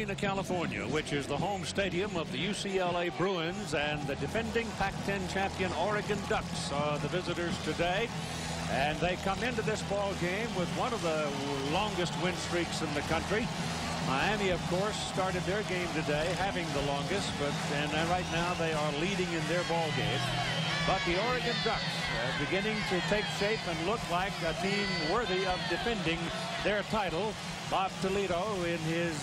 California, which is the home stadium of the UCLA Bruins, and the defending Pac-10 champion Oregon Ducks are the visitors today. And they come into this ball game with one of the longest win streaks in the country. Miami, of course, started their game today having the longest, and right now they are leading in their ball game. But the Oregon Ducks are beginning to take shape and look like a team worthy of defending their title. Bob Toledo in his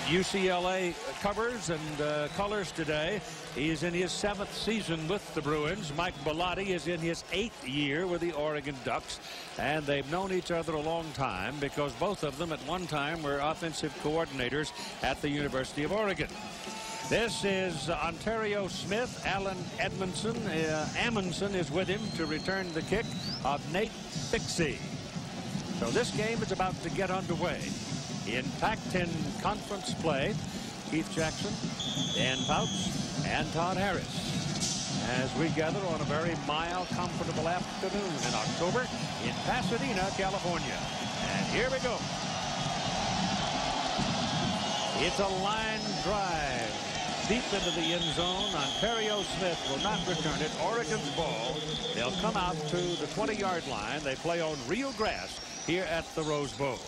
UCLA covers and colors today. He is in his 7th season with the Bruins. Mike Bellotti is in his 8th year with the Oregon Ducks, and they've known each other a long time because both of them at one time were offensive coordinators at the University of Oregon. This is Ontario Smith. Alan Amundsen is with him to return the kick of Nate Bixby. So this game is about to get underway. In Pac-10 Conference play, Keith Jackson, Dan Fouts, and Todd Harris, as we gather on a very mild, comfortable afternoon in October in Pasadena, California. And here we go. It's a line drive deep into the end zone. Ontario Smith will not return it. Oregon's ball. They'll come out to the 20-yard line. They play on real grass here at the Rose Bowl.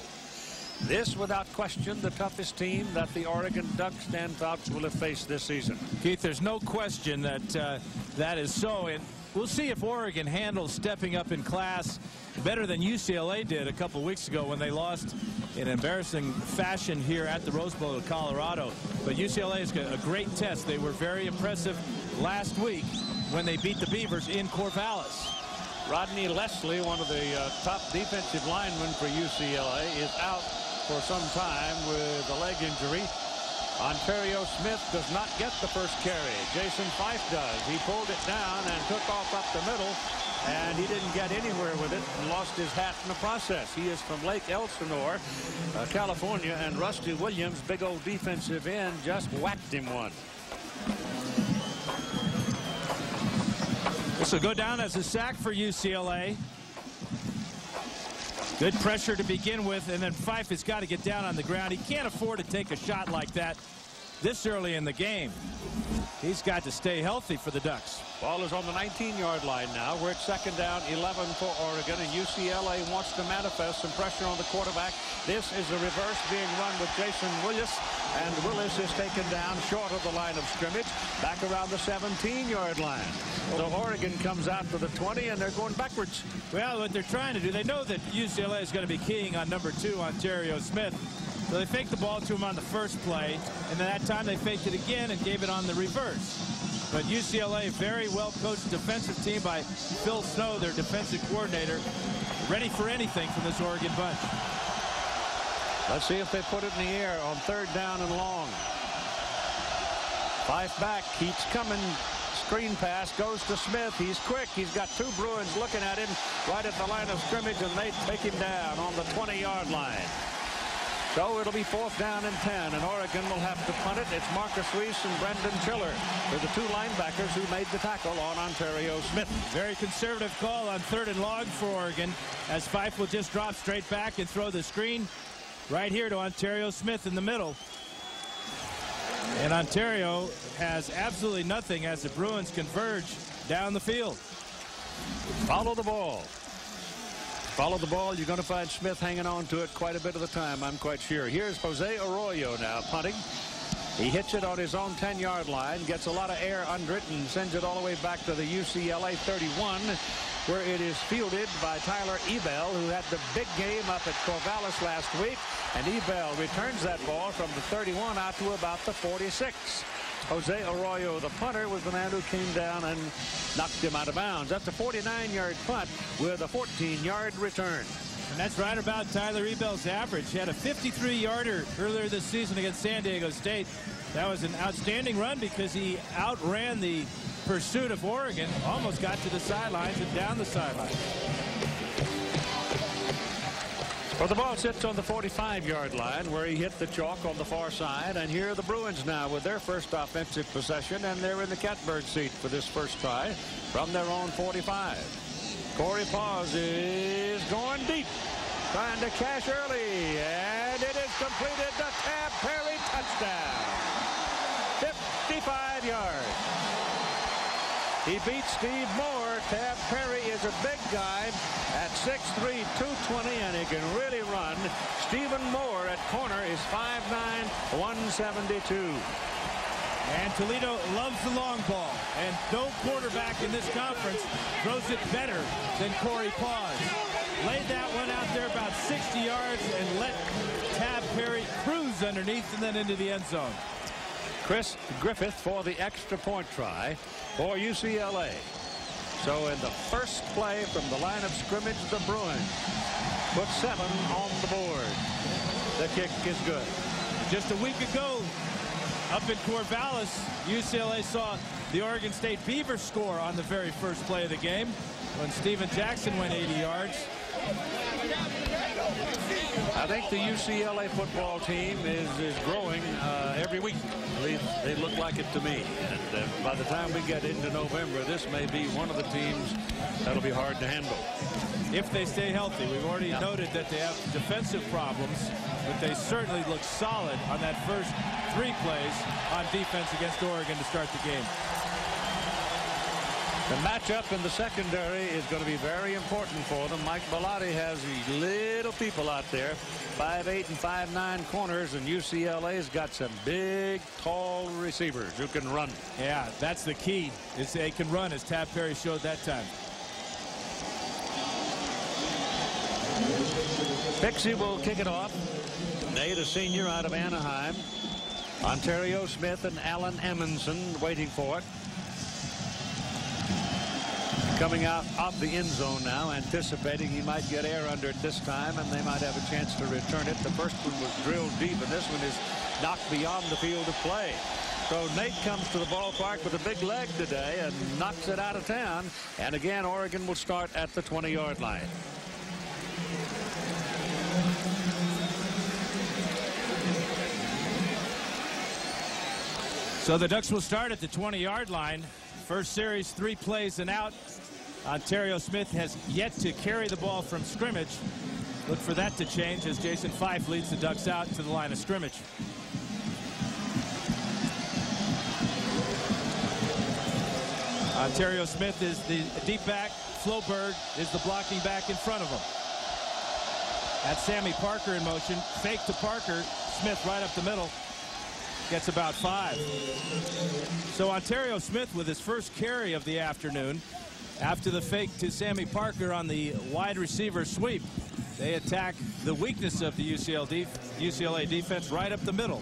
This, without question, the toughest team that the Oregon Ducks, Dan Fouts, will have faced this season. Keith, there's no question that that is so. And we'll see if Oregon handles stepping up in class better than UCLA did a couple weeks ago when they lost in embarrassing fashion here at the Rose Bowl of Colorado. But UCLA is a great test. They were very impressive last week when they beat the Beavers in Corvallis. Rodney Leslie, one of the top defensive linemen for UCLA, is out for some time with a leg injury. Ontario Smith does not get the first carry. Jason Fife does. He pulled it down and took off up the middle, and he didn't get anywhere with it and lost his hat in the process. He is from Lake Elsinore, California, and Rusty Williams, big old defensive end, just whacked him one. This will go down as a sack for UCLA. Good pressure to begin with, and then Fife has got to get down on the ground. He can't afford to take a shot like that this early in the game. He's got to stay healthy for the Ducks. Ball is on the 19-yard line now. We're at 2nd down, 11 for Oregon, and UCLA wants to manifest some pressure on the quarterback. This is a reverse being run with Jason Willis, and Willis is taken down short of the line of scrimmage, back around the 17-yard line. So Oregon comes out to the 20, and they're going backwards. Well, what they're trying to do, they know that UCLA is going to be keying on number 2, Ontario Smith. So they faked the ball to him on the first play, and then that time they faked it again and gave it on the reverse. But UCLA, very well-coached defensive team by Phil Snow, their defensive coordinator, ready for anything from this Oregon bunch. Let's see if they put it in the air on 3rd down and long. Fife back, keeps coming. Screen pass goes to Smith. He's quick. He's got 2 Bruins looking at him right at the line of scrimmage, and they take him down on the 20-yard line. So it'll be 4th down and 10, and Oregon will have to punt it. It's Marcus Reese and Brendan Chiller. They're the 2 linebackers who made the tackle on Ontario Smith. Very conservative call on 3rd and long for Oregon, as Fife will just drop straight back and throw the screen right here to Ontario Smith in the middle. And Ontario has absolutely nothing as the Bruins converge down the field. Follow the ball. Follow the ball. You're going to find Smith hanging on to it quite a bit of the time, I'm quite sure. Here's Jose Arroyo now punting. He hits it on his own 10-yard line, gets a lot of air under it, and sends it all the way back to the UCLA 31, where it is fielded by Tyler Ebell, who had the big game up at Corvallis last week. And Ebell returns that ball from the 31 out to about the 46. Jose Arroyo, the punter, was the man who came down and knocked him out of bounds. That's a 49-yard punt with a 14-yard return. And that's right about Tyler Ebell's average. He had a 53-yarder earlier this season against San Diego State. That was an outstanding run because he outran the pursuit of Oregon, almost got to the sidelines and down the sidelines. Well, the ball sits on the 45-yard line where he hit the chalk on the far side. And here are the Bruins now with their first offensive possession, and they're in the catbird seat for this first try from their own 45. Corey Paws is going deep, trying to cash early, and and it is completed. The Tab Perry touchdown. 55 yards. He beats Steve Moore. Tab Perry is a big guy at 6'3", 220, and he can really run. Stephen Moore at corner is 5'9", 172. And Toledo loves the long ball, and no quarterback in this conference throws it better than Corey Paws. Laid that one out there about 60 yards and let Tab Perry cruise underneath and then into the end zone. Chris Griffith for the extra point try for UCLA. So in the first play from the line of scrimmage, the Bruins put 7 on the board. The kick is good. Just a week ago, up in Corvallis, UCLA saw the Oregon State Beavers score on the very first play of the game when Steven Jackson went 80 yards. I think the UCLA football team is growing every week. They look like it to me. And by the time we get into November, this may be one of the teams that'll be hard to handle. If they stay healthy. We've already noted that they have defensive problems, but they certainly look solid on that first 3 plays on defense against Oregon to start the game. The matchup in the secondary is going to be very important for them. Mike Bellotti has these little people out there, 5'8" and 5'9" corners, and UCLA's got some big, tall receivers who can run. Yeah, that's the key, is they can run, as Tab Perry showed that time. Pixie will kick it off. Nate, a senior out of Anaheim. Ontario Smith and Alan Emerson waiting for it. Coming out of the end zone now, anticipating he might get air under it this time, and they might have a chance to return it. The first one was drilled deep, and this one is knocked beyond the field of play. So Nate comes to the ballpark with a big leg today and knocks it out of town. And again, Oregon will start at the 20-yard line. So the Ducks will start at the 20-yard line. First series, 3 plays and out. Ontario Smith has yet to carry the ball from scrimmage. Look for that to change as Jason Fife leads the Ducks out to the line of scrimmage. Ontario Smith is the deep back. Floberg is the blocking back in front of him. That's Sammy Parker in motion. Fake to Parker. Smith right up the middle. Gets about 5. So Ontario Smith with his first carry of the afternoon. After the fake to Sammy Parker on the wide receiver sweep, they attack the weakness of the UCLA defense right up the middle.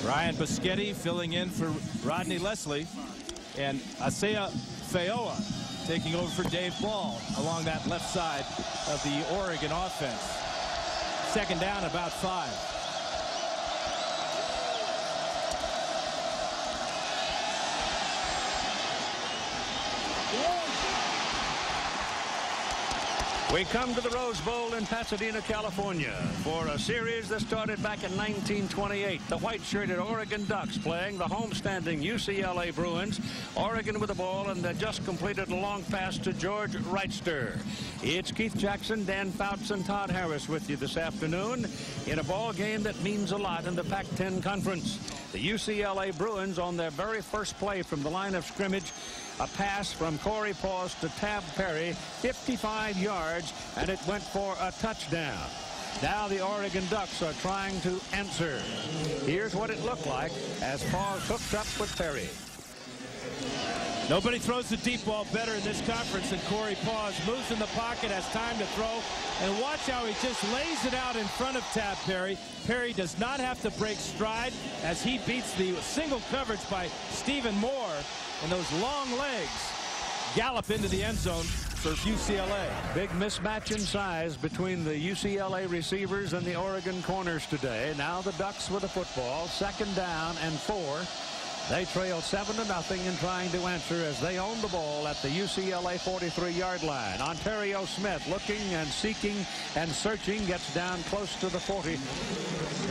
Ryan Boschetti filling in for Rodney Leslie, and Asea Faoa taking over for Dave Ball along that left side of the Oregon offense. Second down, about 5. We come to the Rose Bowl in Pasadena, California for a series that started back in 1928. The white-shirted Oregon Ducks playing the homestanding UCLA Bruins. Oregon with the ball, and they just completed a long pass to George Wrightster. It's Keith Jackson, Dan Fouts, and Todd Harris with you this afternoon in a ball game that means a lot in the Pac-10 Conference. The UCLA Bruins on their very first play from the line of scrimmage. A pass from Corey Paws to Tab Perry, 55 yards, and it went for a touchdown. Now the Oregon Ducks are trying to answer. Here's what it looked like as Paws hooked up with Perry. Nobody throws the deep ball better in this conference than Corey Paws. Moves in the pocket, has time to throw, and watch how he just lays it out in front of Tab Perry. Perry does not have to break stride as he beats the single coverage by Stephen Moore. And those long legs gallop into the end zone for UCLA. Big mismatch in size between the UCLA receivers and the Oregon corners today. Now the Ducks with the football. Second down and 4. They trail 7-0 and trying to answer as they own the ball at the UCLA 43-yard line. Ontario Smith looking and seeking and searching, gets down close to the 40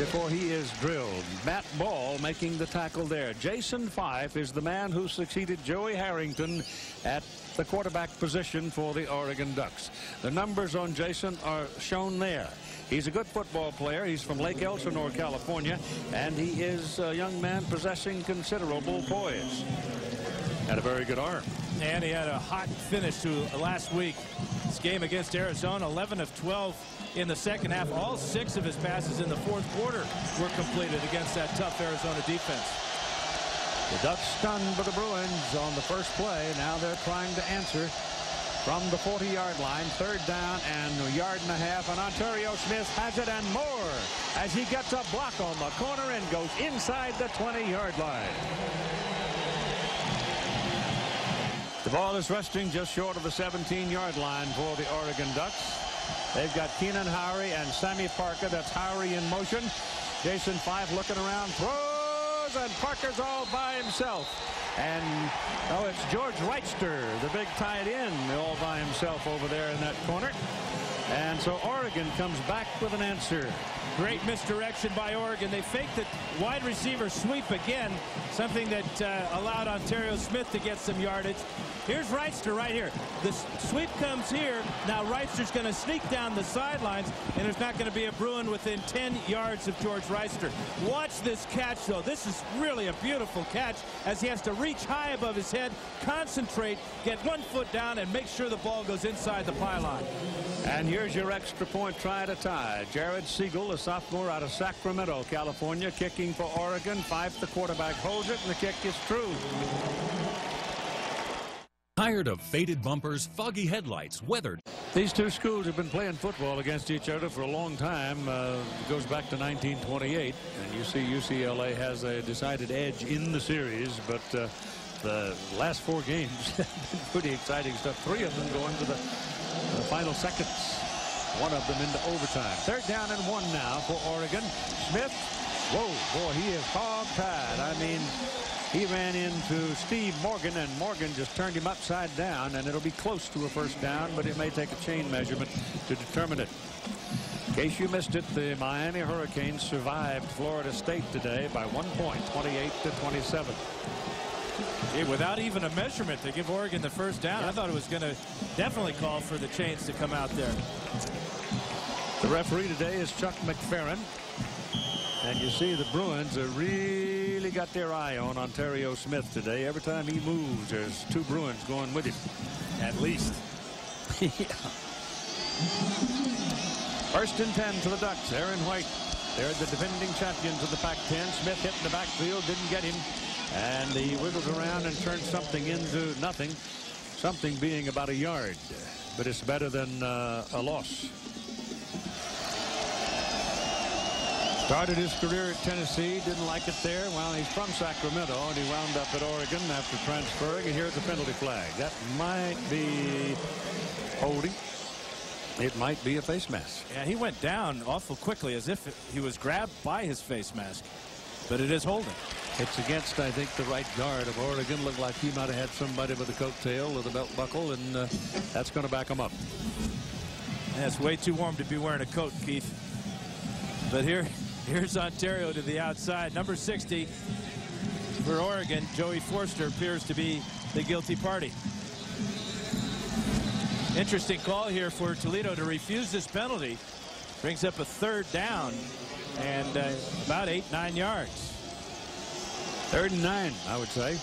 before he is drilled. Matt Ball making the tackle there. Jason Fife is the man who succeeded Joey Harrington at the quarterback position for the Oregon Ducks. The numbers on Jason are shown there. He's a good football player. He's from Lake Elsinore, California, and he is a young man possessing considerable poise. Had a very good arm. And he had a hot finish to last week. This game against Arizona, 11 of 12 in the second half. All 6 of his passes in the fourth quarter were completed against that tough Arizona defense. The Ducks stunned by the Bruins on the first play. Now they're trying to answer from the 40-yard line. Third down and a yard and a half, and Ontario Smith has it and more as he gets a block on the corner and goes inside the 20-yard line. The ball is resting just short of the 17-yard line for the Oregon Ducks. They've got Keenan Howry and Sammy Parker. That's Howry in motion. Jason Fife looking around, throws, and Parker's all by himself. And it's George Reichster, the big tight end, all by himself over there in that corner. And so Oregon comes back with an answer. Great misdirection by Oregon. They faked the wide receiver sweep again, something that allowed Ontario Smith to get some yardage. Here's Reichster right here. The sweep comes here. Now Reichster's going to sneak down the sidelines, and there's not going to be a Bruin within 10 yards of George Reichster. Watch this catch, though. This is really a beautiful catch as he has to reach high above his head, concentrate, get 1 foot down, and make sure the ball goes inside the pylon. And here's your extra point try to tie. Jared Siegel, a sophomore out of Sacramento, California, kicking for Oregon. Fife, the quarterback, holds it, and the kick is true. Tired of faded bumpers, foggy headlights, weathered. These two schools have been playing football against each other for a long time. It goes back to 1928. And you see UCLA has a decided edge in the series, but the last 4 games have been pretty exciting stuff. 3 of them going to the final seconds. 1 of them into overtime. Third down and 1 now for Oregon. Smith, whoa, boy, he is hog-tied. I mean, he ran into Steve Morgan, and Morgan just turned him upside down, and it'll be close to a first down, but it may take a chain measurement to determine it. In case you missed it, the Miami Hurricanes survived Florida State today by 1 point, 28-27. Without even a measurement to give Oregon the first down. I thought it was going to definitely call for the chains to come out there. The referee today is Chuck McFerrin. And you see the Bruins have really got their eye on Ontario Smith today. Every time he moves, there's 2 Bruins going with him. At least. Yeah. First and 10 to the Ducks. Aaron White. They're the defending champions of the Pac-10. Smith hit in the backfield, didn't get him. And he wiggled around and turned something into nothing. Something being about a yard. But it's better than a loss. Started his career at Tennessee, didn't like it there. Well, he's from Sacramento, and he wound up at Oregon after transferring. And here's the penalty flag. That might be holding. It might be a face mask. Yeah, he went down awful quickly as if he was grabbed by his face mask. But it is holding. It's against, I think, the right guard of Oregon. Looked like he might have had somebody with a coattail or the belt buckle, and that's going to back him up. Yeah, it's way too warm to be wearing a coat, Keith. But here's Ontario to the outside. Number 60 for Oregon, Joey Forster, appears to be the guilty party. Interesting call here for Toledo to refuse this penalty. Brings up a 3rd down and about 8-9 yards. 3rd and 9, I would say.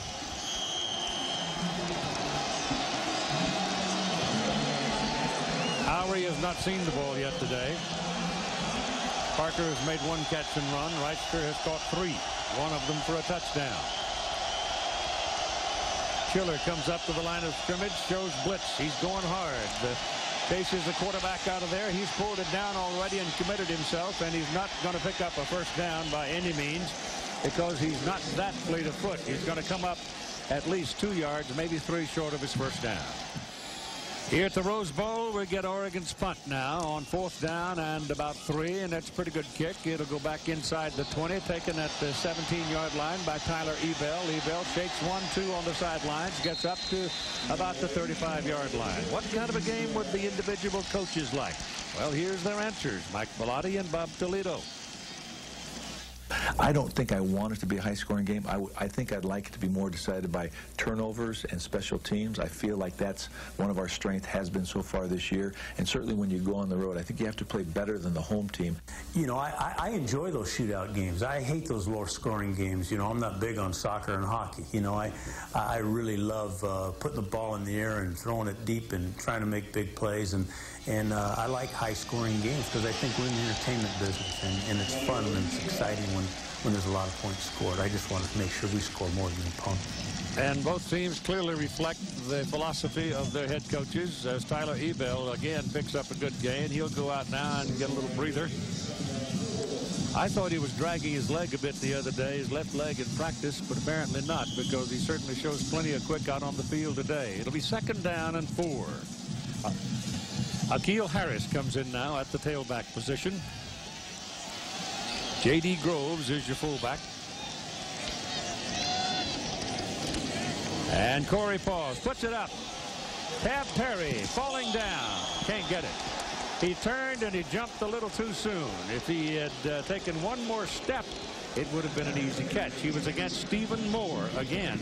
Howry has not seen the ball yet today. Parker has made 1 catch and run. Reichster has caught 3, 1 of them for a touchdown. Chiller comes up to the line of scrimmage, shows blitz. He's going hard. Chases the quarterback out of there. He's pulled it down already and committed himself, and he's not going to pick up a first down by any means because he's not that fleet of foot. He's going to come up at least 2 yards, maybe 3 short of his first down. Here at the Rose Bowl, we get Oregon's punt now on 4th down and about 3, and that's a pretty good kick. It'll go back inside the 20, taken at the 17-yard line by Tyler Ebell. Ebell shakes 1-2 on the sidelines, gets up to about the 35-yard line. What kind of a game would the individual coaches like? Well, here's their answers. Mike Bellotti and Bob Toledo. I don't think I want it to be a high-scoring game. I think I'd like it to be more decided by turnovers and special teams. I feel like that's one of our strengths, has been so far this year. And certainly when you go on the road, I think you have to play better than the home team. You know, I enjoy those shootout games. I hate those low-scoring games. You know, I'm not big on soccer and hockey. You know, I really love putting the ball in the air and throwing it deep and trying to make big plays. And I like high-scoring games because I think we're in the entertainment business, and it's fun and it's exciting when there's a lot of points scored. I just want to make sure we score more than the opponent. And both teams clearly reflect the philosophy of their head coaches. As Tyler Ebell again picks up a good gain, he'll go out now and get a little breather. I thought he was dragging his leg a bit the other day, his left leg in practice, but apparently not, because he certainly shows plenty of quick out on the field today. It'll be 2nd down and 4. Akil Harris comes in now at the tailback position. J.D. Groves is your fullback. And Corey Paws puts it up. Tab Perry falling down. Can't get it. He turned and he jumped a little too soon. If he had taken one more step, it would have been an easy catch. He was against Stephen Moore again.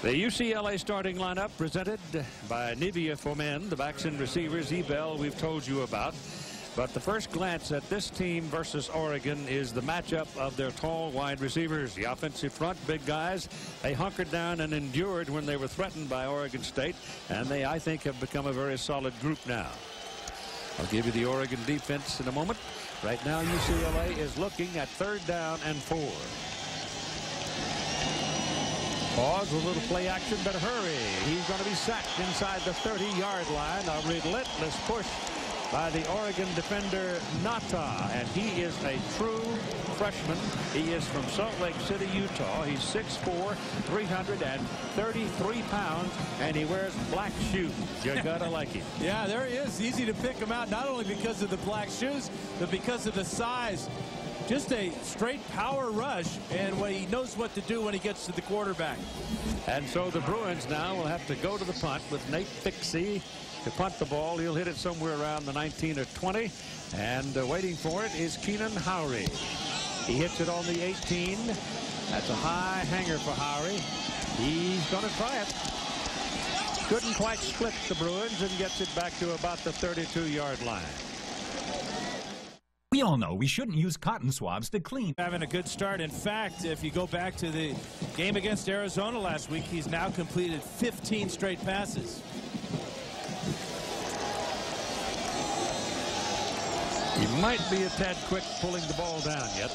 The UCLA starting lineup presented by Nivea for Men. The backs and receivers, Ebell, we've told you about. But the first glance at this team versus Oregon is the matchup of their tall wide receivers. The offensive front, big guys, they hunkered down and endured when they were threatened by Oregon State. And they, I think, have become a very solid group now. I'll give you the Oregon defense in a moment. Right now, UCLA is looking at 3rd down and 4. Pause, a little play action, but hurry. He's going to be sacked inside the 30-yard line. A relentless push by the Oregon defender Nata, and he is a true freshman. He is from Salt Lake City, Utah. He's 6'4", 333 pounds, and he wears black shoes. You gotta like him. Yeah, there he is. Easy to pick him out, not only because of the black shoes, but because of the size. Just a straight power rush, and he knows what to do when he gets to the quarterback. And so the Bruins now will have to go to the punt with Nate Fixie to punt the ball. He'll hit it somewhere around the 19 or 20, and waiting for it is Keenan Howry. He hits it on the 18. That's a high hanger for Howry. He's going to try it. Couldn't quite split the Bruins, and gets it back to about the 32-yard line. We all know we shouldn't use cotton swabs to clean. Having a good start. In fact, if you go back to the game against Arizona last week, he's now completed 15 straight passes. He might be a tad quick pulling the ball down yet.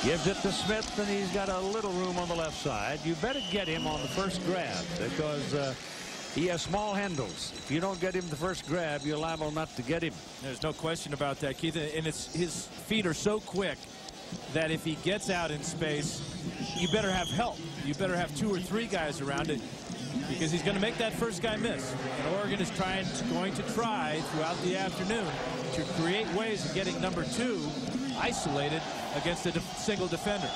Gives it to Smith, and he's got a little room on the left side. You better get him on the first grab, because he has small handles. If you don't get him the first grab, you're liable not to get him. There's no question about that, Keith. And his feet are so quick that if he gets out in space, you better have help. You better have 2 or 3 guys around it, because he's going to make that first guy miss. And Oregon is going to try throughout the afternoon to create ways of getting number 2 isolated against a single defender.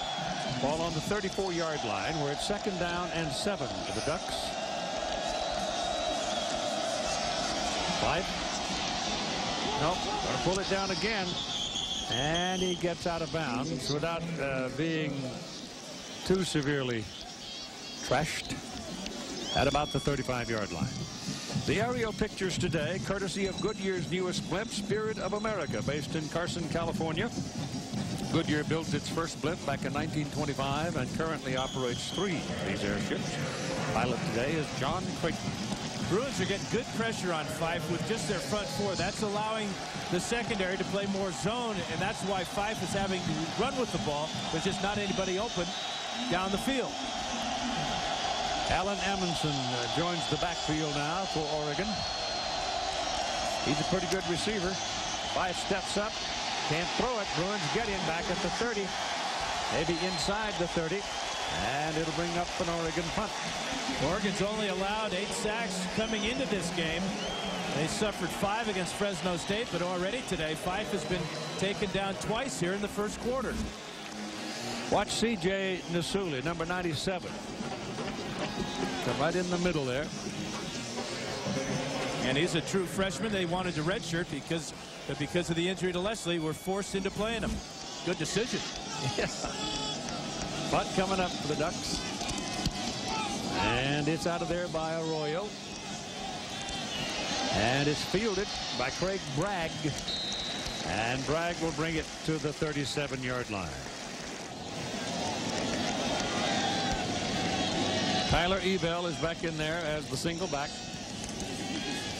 Ball on the 34-yard line. We're at 2nd down and 7 for the Ducks. Fife. Nope. Going to pull it down again. And he gets out of bounds without being too severely trashed at about the 35-yard line. The aerial pictures today, courtesy of Goodyear's newest blimp, Spirit of America, based in Carson, California. Goodyear built its first blimp back in 1925 and currently operates 3 of these airships. Pilot today is John Creighton. Bruins are getting good pressure on Fife with just their front 4. That's allowing the secondary to play more zone, and that's why Fife is having to run with the ball. There's just not anybody open down the field. Alan Amundsen joins the backfield now for Oregon. He's a pretty good receiver. Fife steps up, can't throw it. Bruins get him back at the 30, maybe inside the 30. And it'll bring up an Oregon punt. Oregon's only allowed 8 sacks coming into this game. They suffered 5 against Fresno State, but already today Fife has been taken down twice here in the first quarter. Watch C.J. Nasuli, number 97. Come right in the middle there. And he's a true freshman. They wanted to redshirt because of the injury to Leslie, were forced into playing him. Good decision. Yeah. Punt coming up for the Ducks. And it's out of there by Arroyo. And it's fielded by Craig Bragg. And Bragg will bring it to the 37-yard line. Tyler Ebell is back in there as the single back.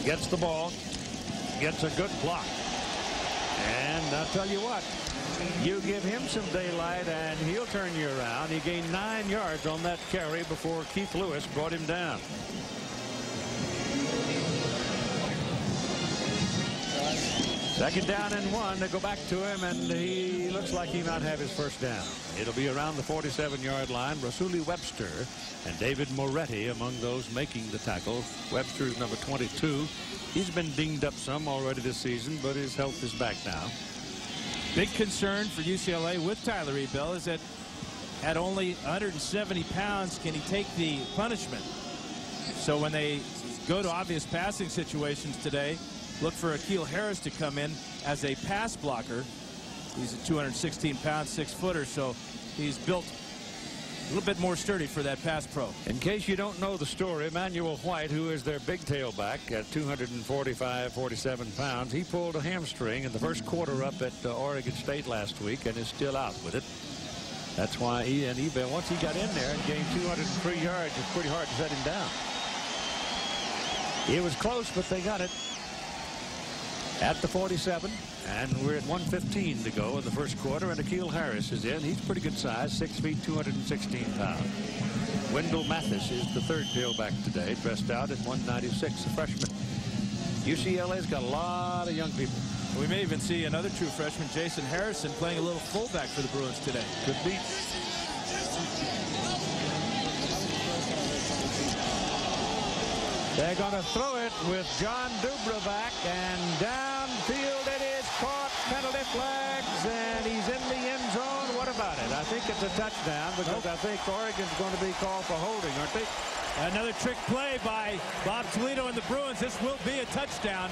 Gets the ball. Gets a good block. And I'll tell you what, you give him some daylight and he'll turn you around. He gained 9 yards on that carry before Keith Lewis brought him down. Second down and 1. They go back to him, and he looks like he might have his first down. It'll be around the 47-yard line. Rasuli Webster and David Moretti among those making the tackle. Webster is number 22. He's been dinged up some already this season, but his health is back now. Big concern for UCLA with Tyler Ebell is that at only 170 pounds, can he take the punishment? So when they go to obvious passing situations today, look for Akil Harris to come in as a pass blocker. He's a 216-pound 6-footer, so he's built a little bit more sturdy for that pass pro. In case you don't know the story, Emmanuel White, who is their big tailback at 245, 47 pounds, he pulled a hamstring in the first quarter up at Oregon State last week and is still out with it. That's why Ebell, once he got in there and gained 203 yards, it's pretty hard to set him down. It was close, but they got it at the 47, and we're at 1:15 to go in the first quarter, and Akil Harris is in. He's pretty good size, 6 feet, 216 pounds. Wendell Mathis is the third tailback today, dressed out at 196, a freshman. UCLA's got a lot of young people. We may even see another true freshman, Jason Harrison, playing a little fullback for the Bruins today. Could be. They're going to throw it with John Dubravak, and downfield it is caught. Penalty flags, and he's in the end zone. What about it? I think it's a touchdown because I think Oregon's going to be called for holding, aren't they? Another trick play by Bob Toledo and the Bruins. This will be a touchdown.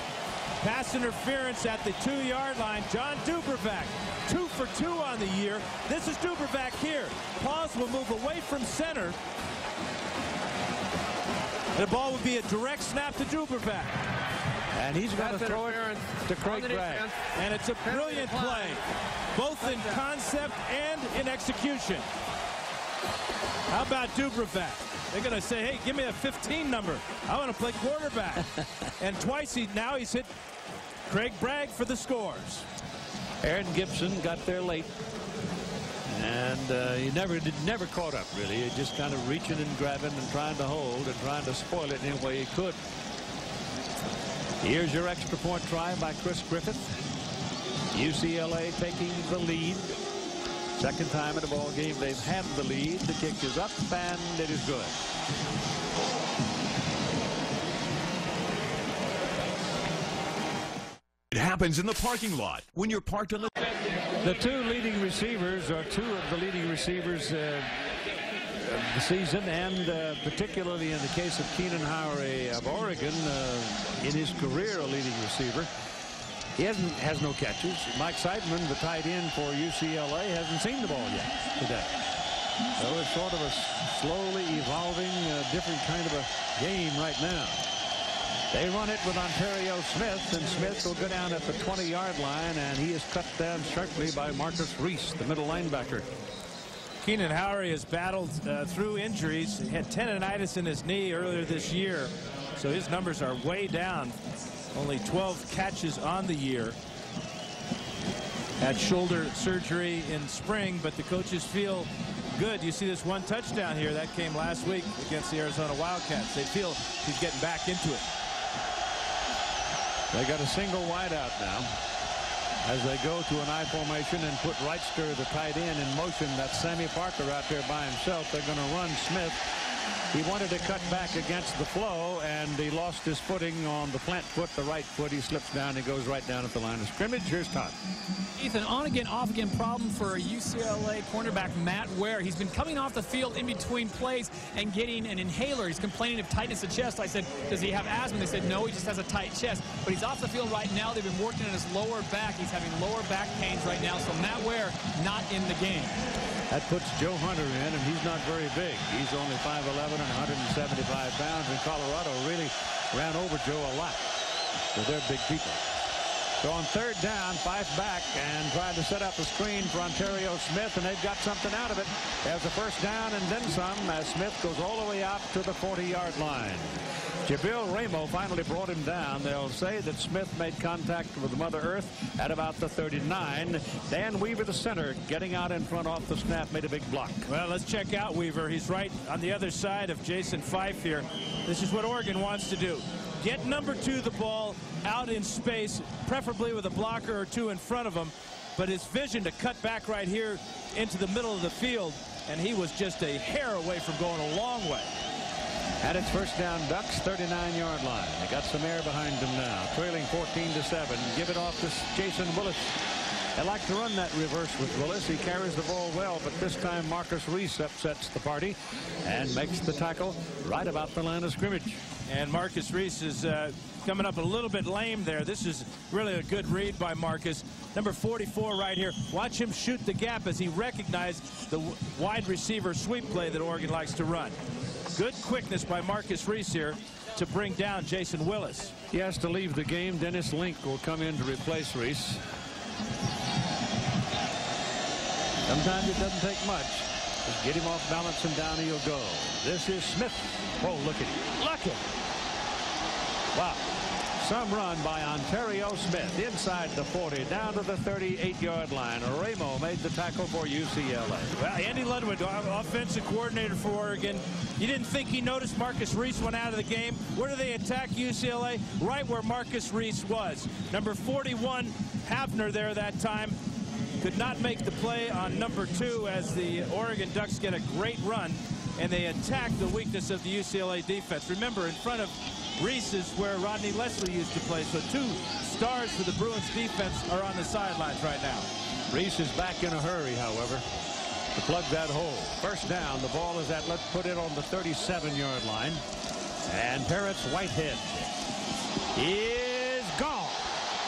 Pass interference at the 2-yard line. John Dubravak, 2 for 2 on the year. This is Dubravak here. Paws will move away from center. The ball would be a direct snap to Dubravak. And he's going to throw it to Craig Bragg. And it's a brilliant play, both in concept and in execution. How about Dubravak? They're going to say, hey, give me a 15 number. I want to play quarterback. And twice now he's hit Craig Bragg for the scores. Aaron Gibson got there late. And he never caught up, really. He just kind of reaching and grabbing and trying to hold and trying to spoil it any way he could. Here's your extra point try by Chris Griffith. UCLA taking the lead. Second time in the ball game they've had the lead. The kick is up, and it is good. It happens in the parking lot when you're parked on the... The two leading receivers are two of the leading receivers of the season, and particularly in the case of Keenan Howry of Oregon, in his career a leading receiver. He has no catches. Mike Seidman, the tight end for UCLA, hasn't seen the ball yet today. So it's sort of a slowly evolving, different kind of a game right now. They run it with Ontario Smith, and Smith will go down at the 20-yard line, and he is cut down sharply by Marcus Reese, the middle linebacker. Keenan Howry has battled through injuries. He had tendonitis in his knee earlier this year, so his numbers are way down. Only 12 catches on the year. Had shoulder surgery in spring, but the coaches feel good. You see this one touchdown here that came last week against the Arizona Wildcats. They feel he's getting back into it. They got a single wide out now. as they go to an I formation and put Wrightster, the tight end, in motion. That's Sammy Parker out there by himself. They're going to run Smith. He wanted to cut back against the flow, and he lost his footing on the plant foot, the right foot. He slips down and goes right down at the line of scrimmage. Here's Todd. Ethan, on-again, off-again problem for UCLA cornerback Matt Ware. He's been coming off the field in between plays and getting an inhaler. He's complaining of tightness of chest. I said, does he have asthma? They said, no, he just has a tight chest. But he's off the field right now. They've been working on his lower back. He's having lower back pains right now. So Matt Ware not in the game. That puts Joe Hunter in, and he's not very big. He's only 5'11" and 175 pounds, and Colorado really ran over Joe a lot. So they're big people. So on third down, Fife back and trying to set up a screen for Ontario Smith, and they've got something out of it. There's a first down and then some as Smith goes all the way out to the 40-yard line. Jabril Ramo finally brought him down. They'll say that Smith made contact with Mother Earth at about the 39. Dan Weaver, the center, getting out in front off the snap, made a big block. Well, let's check out Weaver. He's right on the other side of Jason Fife here. This is what Oregon wants to do. Get number 2 the ball out in space, preferably with a blocker or two in front of him. But his vision to cut back right here into the middle of the field, and he was just a hair away from going a long way. And it's first down, Ducks, 39-yard line. They got some air behind them now, trailing 14-7. Give it off to Jason Willis. They like to run that reverse with Willis. He carries the ball well, but this time Marcus Reese upsets the party and makes the tackle right about the line of scrimmage. And Marcus Reese is coming up a little bit lame there. This is really a good read by Marcus. Number 44 right here. Watch him shoot the gap as he recognized the wide receiver sweep play that Oregon likes to run. Good quickness by Marcus Reese here to bring down Jason Willis. He has to leave the game. Dennis Link will come in to replace Reese. Sometimes it doesn't take much. Just get him off balance and down he'll go. This is Smith. Oh, look at him. Look at him. Wow. Some run by Ontario Smith inside the 40 down to the 38-yard line. Ramo made the tackle for UCLA. Well, Andy Ludwig, offensive coordinator for Oregon. You didn't think he noticed Marcus Reese went out of the game. Where do they attack UCLA? Right where Marcus Reese was. Number 41, Havner there that time. Could not make the play on number 2 as the Oregon Ducks get a great run, and they attack the weakness of the UCLA defense. Remember, in front of Reese is where Rodney Leslie used to play, so 2 stars for the Bruins defense are on the sidelines right now. Reese is back in a hurry, however, to plug that hole. First down, the ball is at, let's put it on the 37-yard line, and Parrott's Whitehead is gone.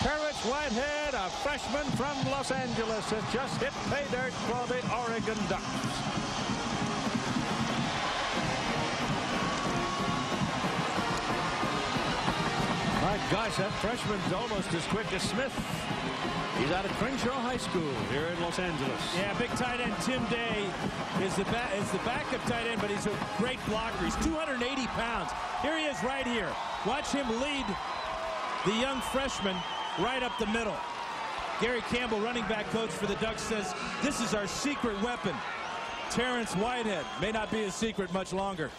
Parrott's Whitehead, a freshman from Los Angeles, has just hit pay dirt for the Oregon Ducks. My gosh, that freshman's almost as quick as Smith. He's out of Crenshaw High School here in Los Angeles. Yeah, big tight end Tim Day is the backup tight end, but he's a great blocker. He's 280 pounds. Here he is right here. Watch him lead the young freshman right up the middle. Gary Campbell, running back coach for the Ducks, says this is our secret weapon. Terrence Whitehead may not be a secret much longer.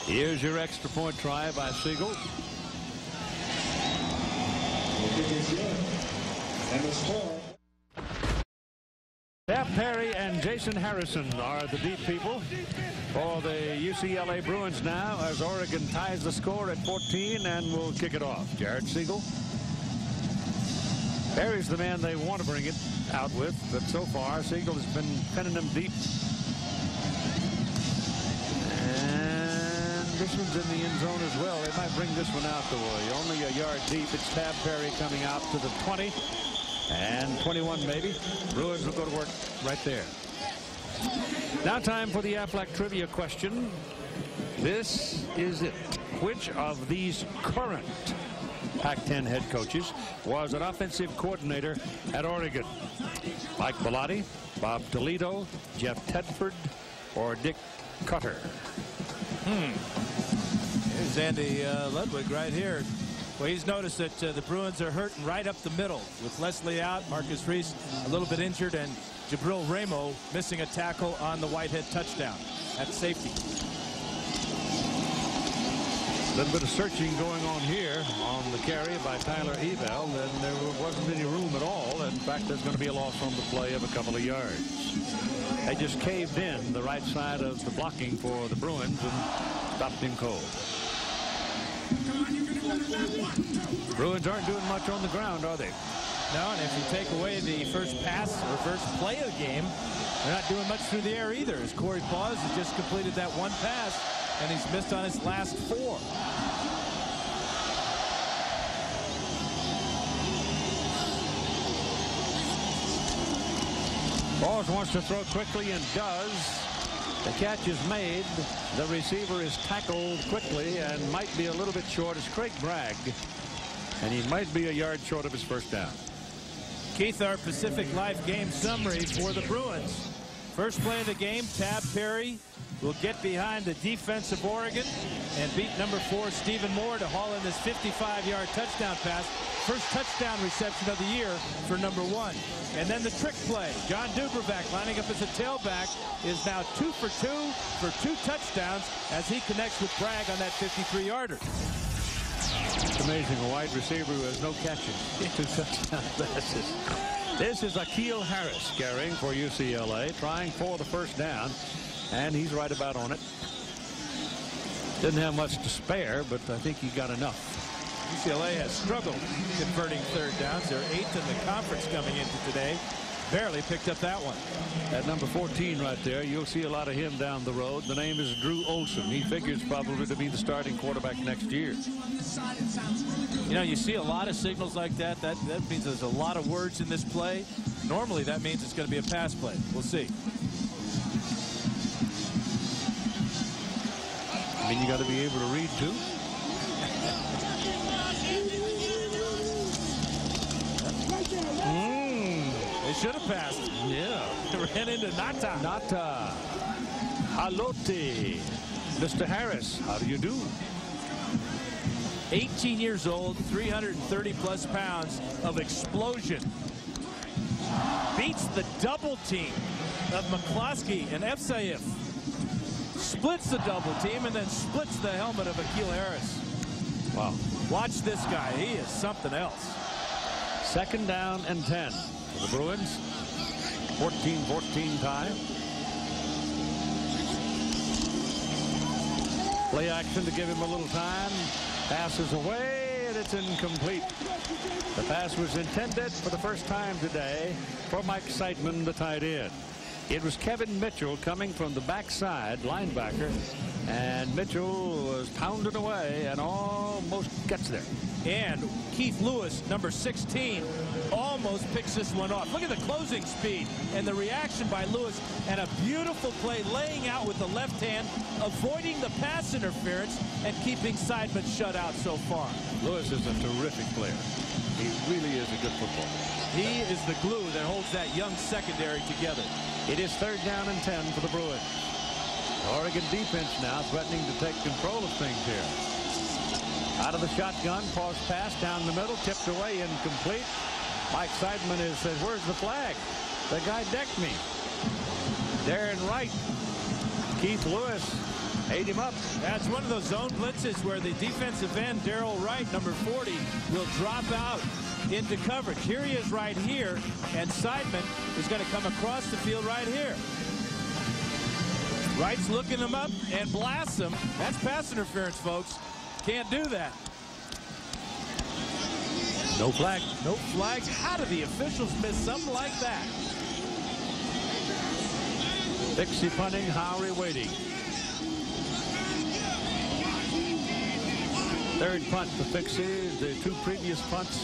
Here's your extra point try by Siegel. Jeff Perry and Jason Harrison are the deep people for the UCLA Bruins now as Oregon ties the score at 14 and will kick it off. Jared Siegel. Perry's the man they want to bring it out with, but so far Siegel has been pinning them deep. And this one's in the end zone as well. They might bring this one out though. Only a yard deep. It's Tab Perry coming out to the 20 and 21 maybe. Bruins will go to work right there. Now time for the Aflac trivia question. This is it. Which of these current Pac-10 head coaches was an offensive coordinator at Oregon? Mike Bellotti, Bob Toledo, Jeff Tedford, or Dick Cutter? Here's Andy Ludwig right here. Well, he's noticed that the Bruins are hurting right up the middle with Leslie out, Marcus Reese a little bit injured, and Jabril Ramo missing a tackle on the Whitehead touchdown at safety. A little bit of searching going on here on the carry by Tyler Ebel, and there wasn't any room at all. In fact, there's going to be a loss on the play of a couple of yards. They just caved in the right side of the blocking for the Bruins and stopped him cold. Bruins aren't doing much on the ground, are they? No, and if you take away the first pass or first play of the game, they're not doing much through the air either, as Corey Paws has just completed that one pass, and he's missed on his last 4. Paws wants to throw quickly and does. The catch is made. The receiver is tackled quickly and might be a little bit short as Craig Bragg. And he might be a yard short of his first down. Keith, our Pacific Life game summary for the Bruins. First play of the game, Tab Perry will get behind the defense of Oregon and beat number 4 Stephen Moore to haul in this 55-yard touchdown pass. First touchdown reception of the year for number 1. And then the trick play. John Dubravak lining up as a tailback is now 2 for 2 for 2 touchdowns as he connects with Bragg on that 53-yarder. It's amazing, a wide receiver who has no catches. 2 touchdown passes. This is Akil Harris carrying for UCLA, trying for the first down, and he's right about on it. Didn't have much to spare, but I think he got enough. UCLA has struggled converting third downs. They're 8th in the conference coming into today. Barely picked up that one. At number 14 right there, you'll see a lot of him down the road. The name is Drew Olson. He figures probably to be the starting quarterback next year. You know, you see a lot of signals like that. That means there's a lot of words in this play. Normally, that means it's going to be a pass play. We'll see. I mean, you got to be able to read, too. They should have passed. Yeah. Ran into Nata. Nata. Alote. Mr. Harris, how do you do? 18 years old, 330-plus pounds of explosion. Beats the double team of McCloskey and Efsaif. Splits the double team and then splits the helmet of Akil Harris. Wow. Watch this guy. He is something else. 2nd down and 10 for the Bruins. 14-14 tie. Play action to give him a little time. Passes away, and it's incomplete. The pass was intended for the first time today for Mike Seidman, the tight end. It was Kevin Mitchell coming from the backside, linebacker, and Mitchell was pounding away and almost gets there. And Keith Lewis, number 16, almost picks this one off. Look at the closing speed and the reaction by Lewis, and a beautiful play laying out with the left hand, avoiding the pass interference and keeping Seidman shut out so far. Lewis is a terrific player. He really is a good footballer. He is the glue that holds that young secondary together. It is 3rd down and 10 for the Bruins. Oregon defense now threatening to take control of things here. Out of the shotgun, pause pass down the middle, tipped away, incomplete. Mike Seidman says, where's the flag? The guy decked me. Darren Wright. Keith Lewis ate him up. That's one of those zone blitzes where the defensive end, Darrell Wright, number 40, will drop out into coverage. Here he is right here, and Seidman is going to come across the field right here. Wright's looking him up and blasts him. That's pass interference, folks. Can't do that. No flag. No flags. How do the officials miss something like that? Dixie punting, Howry waiting. 3rd punt for Fixie. The 2 previous punts,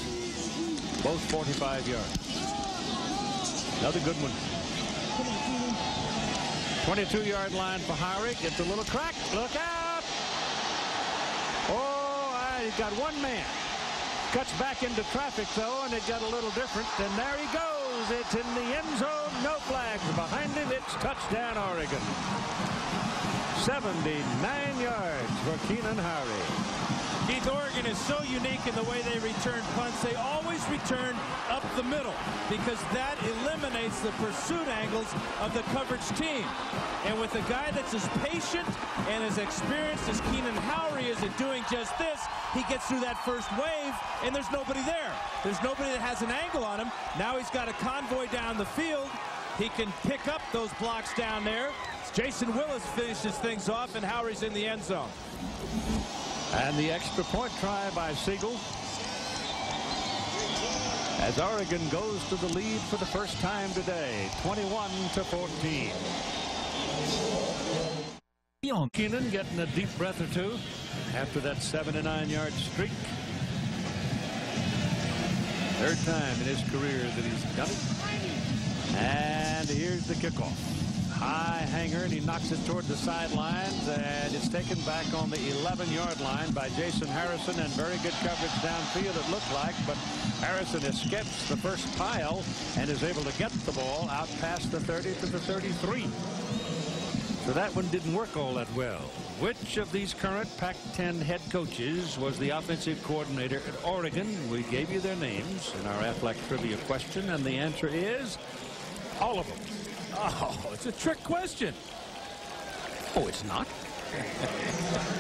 both 45 yards. Another good one. 22-yard line for Howry. Gets a little crack. Look out. Oh, he's got one man. Cuts back into traffic, though, and it got a little different. And there he goes. It's in the end zone. No flags. Behind him, it's touchdown, Oregon. 79 yards for Keenan Howry. Keith, Oregon is so unique in the way they return punts. They always return up the middle, because that eliminates the pursuit angles of the coverage team. And with a guy that's as patient and as experienced as Keenan Howry is at doing just this, he gets through that first wave, and there's nobody there. There's nobody that has an angle on him. Now he's got a convoy down the field. He can pick up those blocks down there. Jason Willis finishes things off, and Howry's in the end zone. And the extra point try by Siegel, as Oregon goes to the lead for the first time today, 21-14. Keenan getting a deep breath or two after that 79-yard streak. Third time in his career that he's done it. And here's the kickoff. High hanger, and he knocks it toward the sidelines, and it's taken back on the 11-yard line by Jason Harrison, and very good coverage downfield it looked like, but Harrison escapes the first pile and is able to get the ball out past the 30 to the 33. So that one didn't work all that well. Which of these current Pac-10 head coaches was the offensive coordinator at Oregon? We gave you their names in our Aflac trivia question, and the answer is all of them. Oh, it's a trick question. Oh, it's not.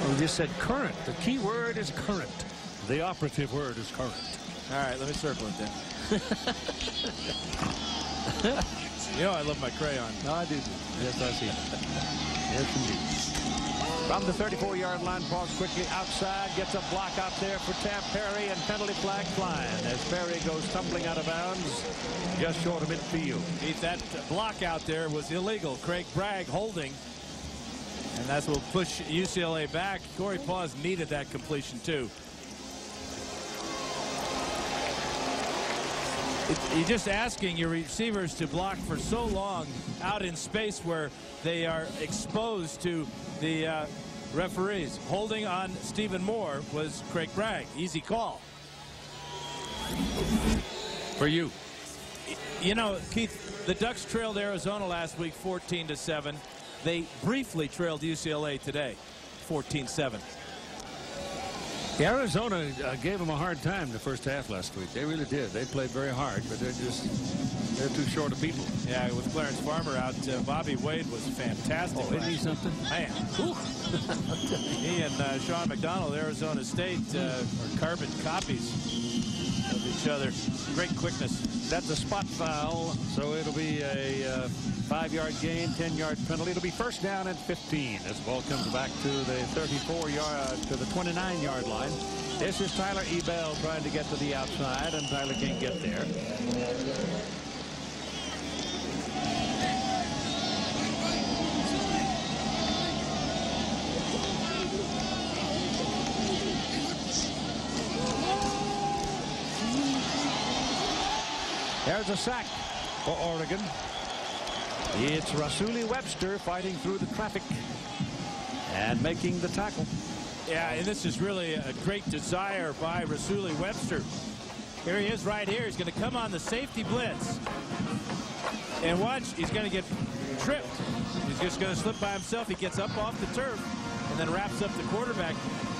We just said current. The key word is current. The operative word is current. All right, let me circle it then. You know I love my crayon. No, I do. Yes, I see. Yes, indeed. From the 34-yard line, Paul quickly outside, gets a block out there for Tam Perry, and penalty flag flying as Perry goes tumbling out of bounds just short of midfield. Keith, that block out there was illegal. Craig Bragg holding, and that's what will push UCLA back. Corey Paws needed that completion too. You're just asking your receivers to block for so long out in space where they are exposed to the referees. Holding on Stephen Moore was Craig Bragg. Easy call. For you. You know, Keith, the Ducks trailed Arizona last week 14-7. They briefly trailed UCLA today 14-7. Arizona gave them a hard time the first half last week. They really did. They played very hard, but they're too short of people. Yeah, with Clarence Farmer out, Bobby Wade was fantastic. Oh, isn't he something? Man. He and Sean McDonald, Arizona State, are carbon copies of each other. Great quickness. That's a spot foul, so it'll be a 5-yard gain, 10-yard penalty. It'll be first down and 15 as the ball comes back to the 34-yard to the 29-yard line. This is Tyler Ebell trying to get to the outside, and Tyler can't get there. There's a sack for Oregon. It's Rasuli Webster fighting through the traffic and making the tackle. Yeah, and this is really a great desire by Rasuli Webster. Here he is right here. He's going to come on the safety blitz. And watch, he's going to get tripped. He's just going to slip by himself. He gets up off the turf and then wraps up the quarterback.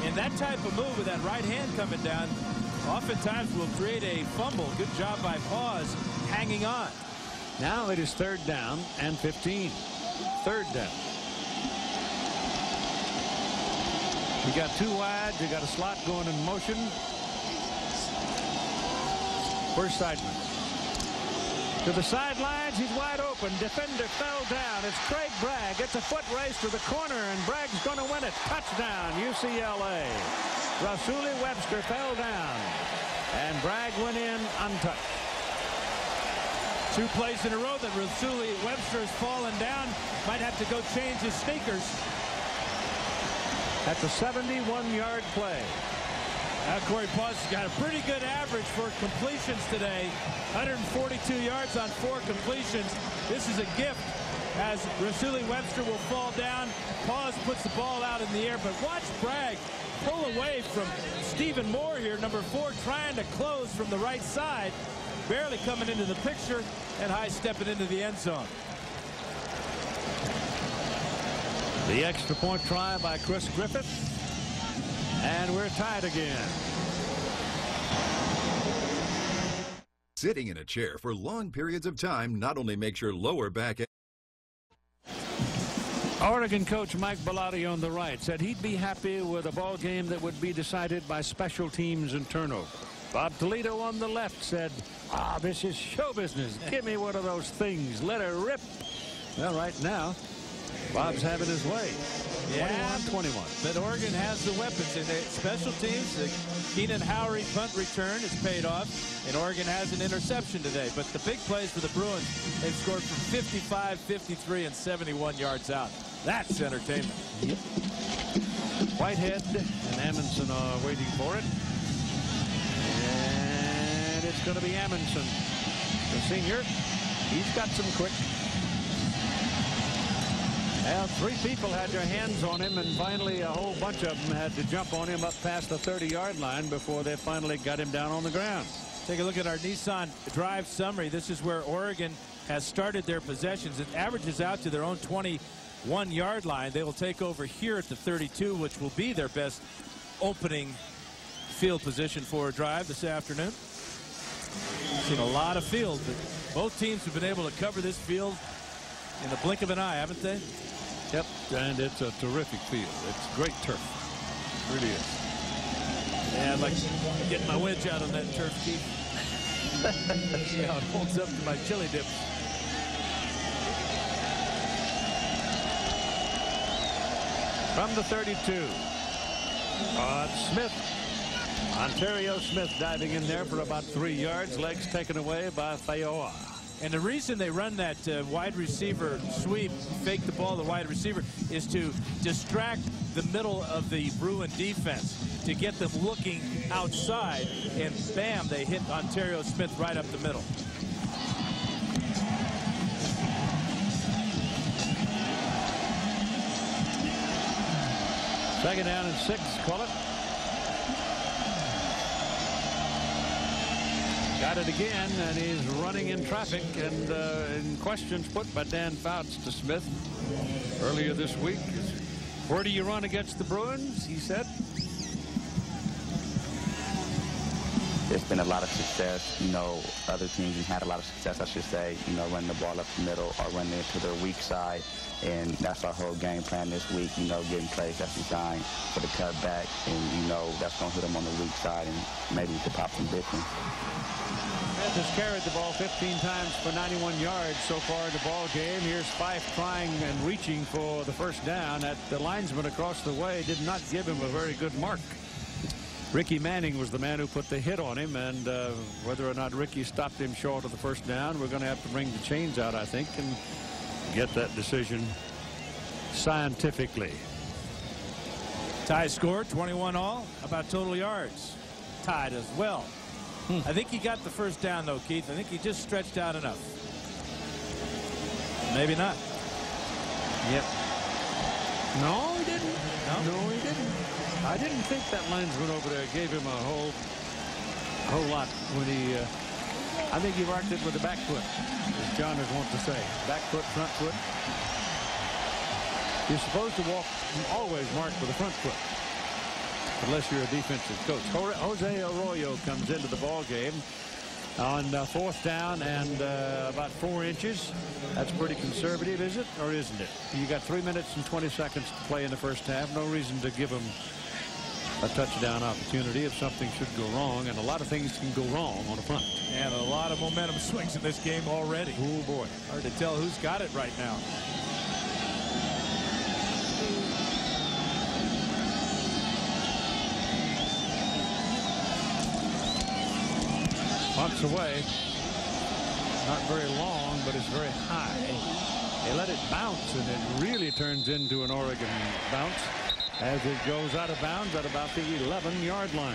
And that type of move with that right hand coming down oftentimes will create a fumble. Good job by Paws hanging on. Now it is third down and 15. Third down. You got two wide. You got a slot going in motion. Where's Seidman? To the sidelines. He's wide open. Defender fell down. It's Craig Bragg. It's a foot race to the corner, and Bragg's going to win it. Touchdown, UCLA. Rasuli Webster fell down, and Bragg went in untouched. 2 plays in a row that Rasuli Webster has fallen down. Might have to go change his sneakers. That's a 71-yard play. Now Corey Paws has got a pretty good average for completions today. 142 yards on 4 completions. This is a gift as Rasuli Webster will fall down. Paws puts the ball out in the air, but watch Bragg pull away from Stephen Moore here, number 4, trying to close from the right side. Barely coming into the picture and high stepping into the end zone. The extra point try by Chris Griffith, and we're tied again. Sitting in a chair for long periods of time not only makes your lower back. Oregon coach Mike Bellotti on the right said he'd be happy with a ball game that would be decided by special teams and turnover. Bob Toledo on the left said, this is show business. Give me one of those things. Let her rip. Well, right now, Bob's having his way. Yeah, 21-21. But Oregon has the weapons in their special teams. The Keenan Howry punt return has paid off, and Oregon has an interception today. But the big plays for the Bruins, they've scored from 55, 53, and 71 yards out. That's entertainment. Yep. Whitehead and Amundsen are waiting for it. And it's going to be Amundsen, the senior. He's got some quick. Well, 3 people had their hands on him, and finally a whole bunch of them had to jump on him up past the 30-yard line before they finally got him down on the ground. Take a look at our Nissan drive summary. This is where Oregon has started their possessions. It averages out to their own 21-yard line. They will take over here at the 32, which will be their best opening field position for a drive this afternoon. Seen a lot of field, but both teams have been able to cover this field in the blink of an eye, haven't they? Yep, and it's a terrific field. It's great turf. It really is. Yeah, I'd like to get my wedge out on that turf, Keith. See how it holds up to my chili dip. From the 32, Smith. Ontario Smith diving in there for about 3 yards. Legs taken away by Fayoa. And the reason they run that wide receiver sweep, fake the ball to the wide receiver, is to distract the middle of the Bruin defense, to get them looking outside, and bam, they hit Ontario Smith right up the middle. Second down and 6, call it. Got it again, and he's running in traffic, and in questions put by Dan Fouts to Smith earlier this week. Where do you run against the Bruins? He said. There's been a lot of success. You know, other teams have had a lot of success, I should say, you know, running the ball up the middle or running into their weak side. And that's our whole game plan this week, you know, getting plays that's designed for the cutback. And, you know, that's going to hit them on the weak side, and maybe we could pop some distance. Smith has carried the ball 15 times for 91 yards so far in the ball game. Here's Fife trying and reaching for the first down. The linesman across the way did not give him a very good mark. Ricky Manning was the man who put the hit on him, and whether or not Ricky stopped him short of the first down, we're going to have to bring the chains out, I think, and get that decision scientifically. Tie score, 21 all. How about total yards? Tied as well. I think he got the first down, though, Keith. I think he just stretched out enough. Maybe not. Yep. No, he didn't. No, he didn't. I didn't think that linesman over there gave him a whole lot when he. I think he marked it with the back foot, as John is wont to say. Back foot, front foot. You're supposed to always mark with the front foot, unless you're a defensive coach. Jose Arroyo comes into the ball game on 4th down and about 4 inches. That's pretty conservative, is it, or isn't it? You got 3 minutes and 20 seconds to play in the first half. No reason to give him a touchdown opportunity if something should go wrong, and a lot of things can go wrong on a punt. And a lot of momentum swings in this game already. Oh boy, hard to tell who's got it right now. Bunts away. Not very long, but it's very high. They let it bounce, and it really turns into an Oregon bounce as it goes out of bounds at about the 11-yard line.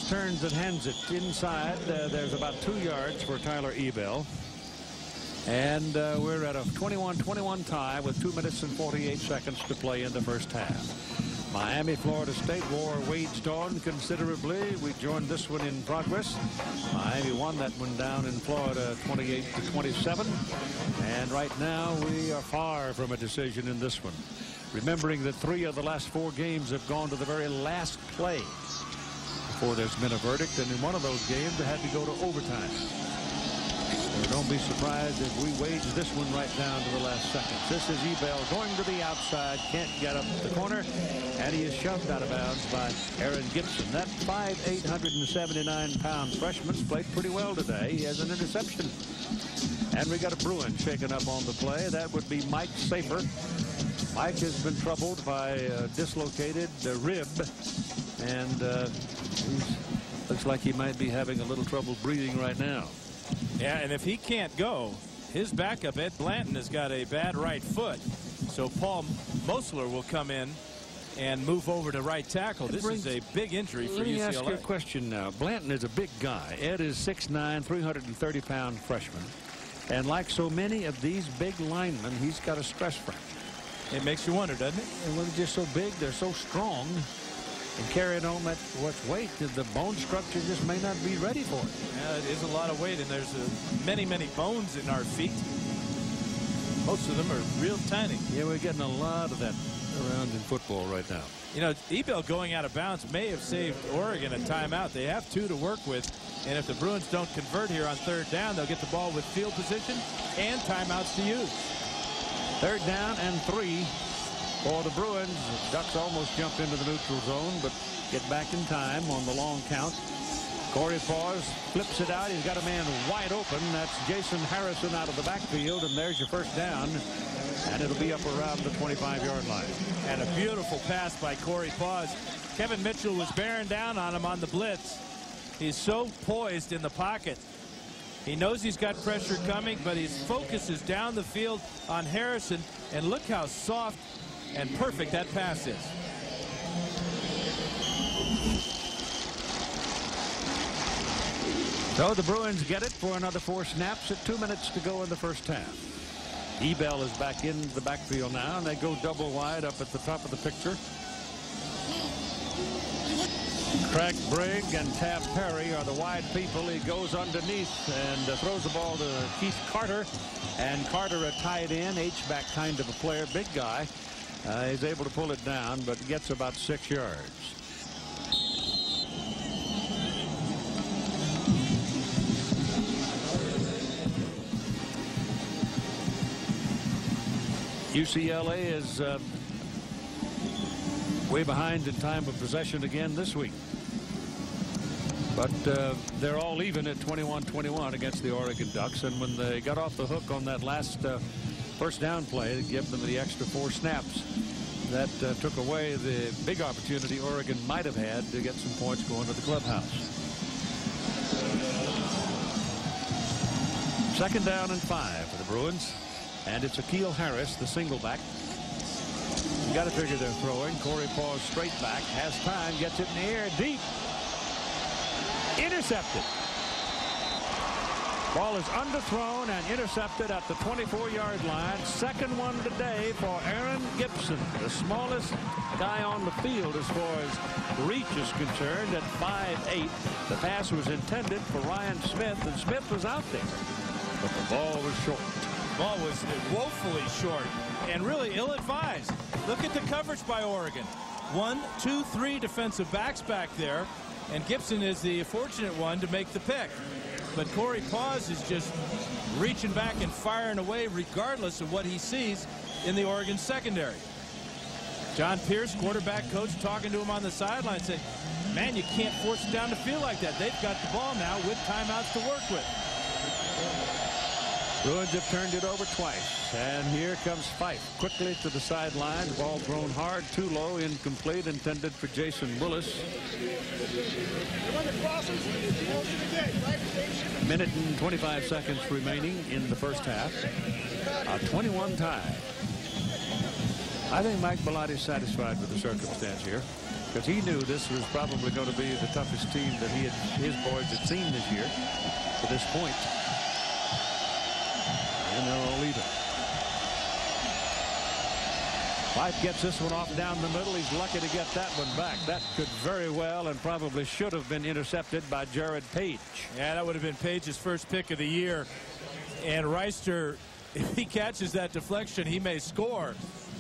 Turns and hands it inside. There's about 2 yards for Tyler Ebell. And we're at a 21-21 tie with 2 minutes and 48 seconds to play in the first half. Miami, Florida State war waged on considerably. We joined this one in progress. Miami won that one down in Florida 28-27. And right now we are far from a decision in this one. Remembering that 3 of the last 4 games have gone to the very last play before there's been a verdict. And in one of those games it had to go to overtime. So don't be surprised if we wage this one right down to the last seconds. This is Ebell going to the outside, can't get up the corner, and he is shoved out of bounds by Aaron Gibson. That 5'8", 179-pound freshman's played pretty well today. He has an interception. And we got a Bruin shaken up on the play. That would be Mike Safer. Mike has been troubled by a dislocated rib, and looks like he might be having a little trouble breathing right now. Yeah, and if he can't go, his backup, Ed Blanton, has got a bad right foot. So Paul Mosler will come in and move over to right tackle. This is a big injury for UCLA. Let me ask you a question now. Blanton is a big guy. Ed is 6'9", 330-pound freshman. And like so many of these big linemen, he's got a stress fracture. It makes you wonder, doesn't it? And when they're just so big, they're so strong. And carrying on that much weight, the bone structure just may not be ready for it. Yeah, it is a lot of weight, and there's many bones in our feet. Most of them are real tiny. Yeah, we're getting a lot of that around in football right now. You know, Ebell going out of bounds may have saved Oregon a timeout. They have 2 to work with, and if the Bruins don't convert here on 3rd down, they'll get the ball with field position and timeouts to use. 3rd down and 3. For the Bruins. The Ducks almost jumped into the neutral zone, but get back in time on the long count. Corey Paws flips it out. He's got a man wide open. That's Jason Harrison out of the backfield, and there's your 1st down. And it'll be up around the 25-yard line. And a beautiful pass by Corey Paws. Kevin Mitchell was bearing down on him on the blitz. He's so poised in the pocket. He knows he's got pressure coming, but his focus is down the field on Harrison. And look how soft and perfect that pass is. So the Bruins get it for another 4 snaps at 2 minutes to go in the first half. Ebell is back in the backfield now, and they go double wide up at the top of the picture. Craig Brigg and Tab Perry are the wide people. He goes underneath and throws the ball to Keith Carter. And Carter, a tight end, H-back kind of a player, big guy. He's able to pull it down, but gets about 6 yards. UCLA is way behind in time of possession again this week. But they're all even at 21-21 against the Oregon Ducks. And when they got off the hook on that last 1st down play to give them the extra 4 snaps, that took away the big opportunity Oregon might have had to get some points going to the clubhouse. 2nd down and 5 for the Bruins. And it's Akeel Harris, the single back. You got to figure they're throwing. Corey Paws straight back, has time, gets it in the air, deep. Intercepted. Ball is underthrown and intercepted at the 24-yard line. 2nd one today for Aaron Gibson, the smallest guy on the field as far as reach is concerned at 5'8". The pass was intended for Ryan Smith, and Smith was out there, but the ball was short. The ball was woefully short and really ill-advised. Look at the coverage by Oregon. 1, 2, 3 defensive backs back there, and Gibson is the fortunate one to make the pick. But Corey Paws is just reaching back and firing away regardless of what he sees in the Oregon secondary. John Pierce, quarterback coach, talking to him on the sideline, said, man, you can't force it down the field like that. They've got the ball now with timeouts to work with. Bruins have turned it over twice, and here comes Fife quickly to the sideline. Ball thrown hard, too low, incomplete, intended for Jason Willis. A minute and 25 seconds remaining in the first half. A 21 tie. I think Mike Bellotti is satisfied with the circumstance here, because he knew this was probably going to be the toughest team that his boys had seen this year to this point. And Fife gets this one off down the middle. He's lucky to get that one back. That could very well and probably should have been intercepted by Jared Page. Yeah, that would have been Page's first pick of the year. And Reister, if he catches that deflection, he may score.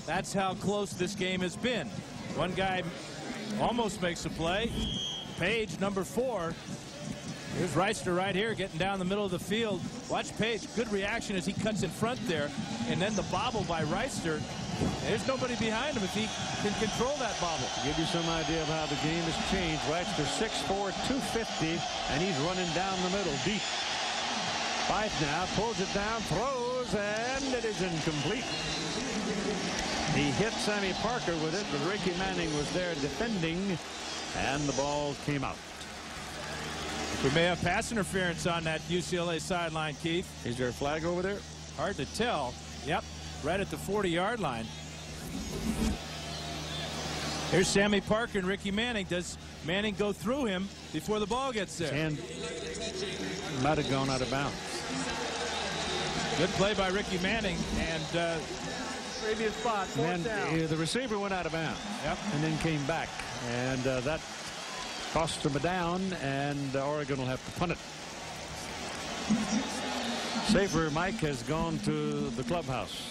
That's how close this game has been. One guy almost makes a play. Page, number 4. Here's Reister right here getting down the middle of the field. Watch Page. Good reaction as he cuts in front there. And then the bobble by Reister. There's nobody behind him if he can control that bobble. To give you some idea of how the game has changed, Reister 6'4", 250, and he's running down the middle deep. Fife now pulls it down, throws, and it is incomplete. He hit Sammy Parker with it, but Ricky Manning was there defending, and the ball came out. We may have pass interference on that UCLA sideline, Keith. Is there a flag over there? Hard to tell. Yep, right at the 40-yard line. Here's Sammy Parker and Ricky Manning. Does Manning go through him before the ball gets there? And might have gone out of bounds. Good play by Ricky Manning, and previous spot, fourth down. The receiver went out of bounds. Yep. And then came back, and that cost them a down, and Oregon will have to punt it. Safer Mike has gone to the clubhouse.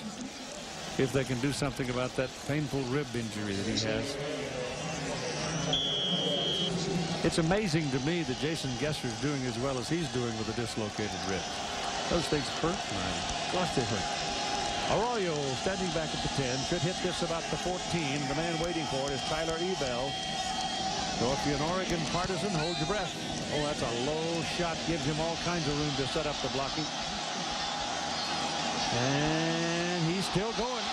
If they can do something about that painful rib injury that he has. It's amazing to me that Jason Gesser's doing as well as he's doing with a dislocated rib. Those things hurt, man. Of course they hurt. Arroyo standing back at the 10. Should hit this about the 14. The man waiting for it is Tyler Ebell. So if you're an Oregon partisan, hold your breath. Oh, that's a low shot. Gives him all kinds of room to set up the blocking. And he's still going.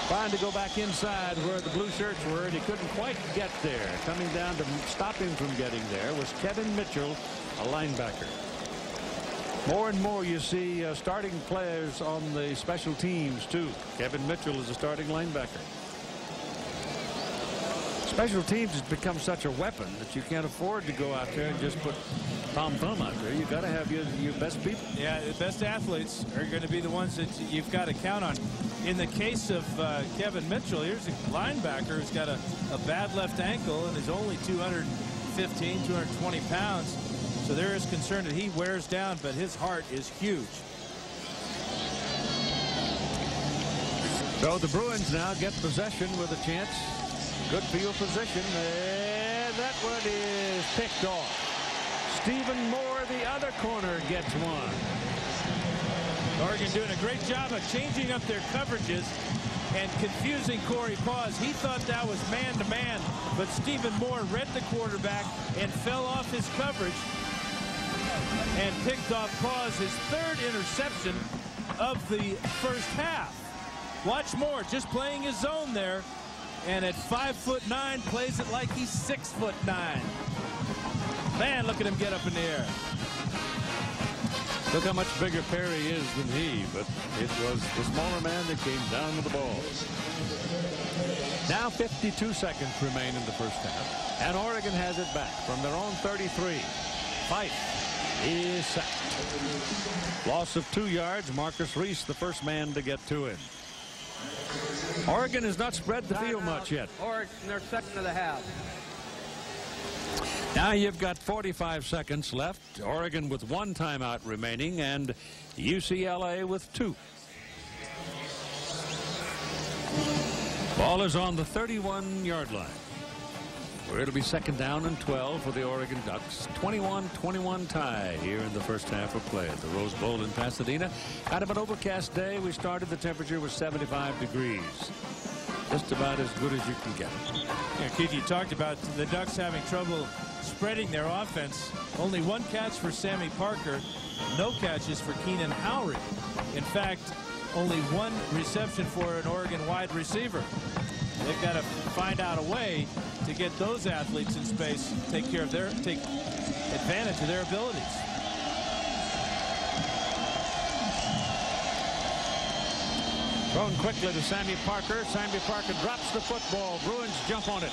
Trying to go back inside where the blue shirts were, and he couldn't quite get there. Coming down to stop him from getting there was Kevin Mitchell, a linebacker. More and more you see starting players on the special teams, too. Kevin Mitchell is a starting linebacker. Special teams has become such a weapon that you can't afford to go out there and just put Tom Thumb out there. You got to have your best people. Yeah, the best athletes are going to be the ones that you've got to count on. In the case of Kevin Mitchell, here's a linebacker who's got a bad left ankle and is only 215, 220 pounds. So there is concern that he wears down, but his heart is huge. So the Bruins now get possession with a chance. Good field position. And that one is picked off. Stephen Moore, the other corner, gets one. Oregon doing a great job of changing up their coverages and confusing Corey Paws. He thought that was man-to-man, but Stephen Moore read the quarterback and fell off his coverage and picked off Paws, his 3rd interception of the first half. Watch Moore just playing his zone there, and at 5'9", plays it like he's 6'9". Man, look at him get up in the air. Look how much bigger Perry is than he, but it was the smaller man that came down with the ball. Now 52 seconds remain in the first half, and Oregon has it back from their own 33. Fife is sacked. Loss of 2 yards. Marcus Reese, the first man to get to him. Oregon has not spread the field much yet. Oregon, their second of the half. Now you've got 45 seconds left. Oregon with 1 timeout remaining and UCLA with 2. Ball is on the 31-yard line, where it'll be 2nd down and 12 for the Oregon Ducks. 21-21 tie here in the first half of play at the Rose Bowl in Pasadena. Kind of an overcast day. We started, the temperature was 75 degrees. Just about as good as you can get. Yeah, Keith, you talked about the Ducks having trouble spreading their offense. Only 1 catch for Sammy Parker. No catches for Keenan Howry. In fact, only 1 reception for an Oregon wide receiver. They've got to find out a way to get those athletes in space, take advantage of their abilities. Thrown quickly to Sammy Parker. Sammy Parker drops the football. Bruins jump on it.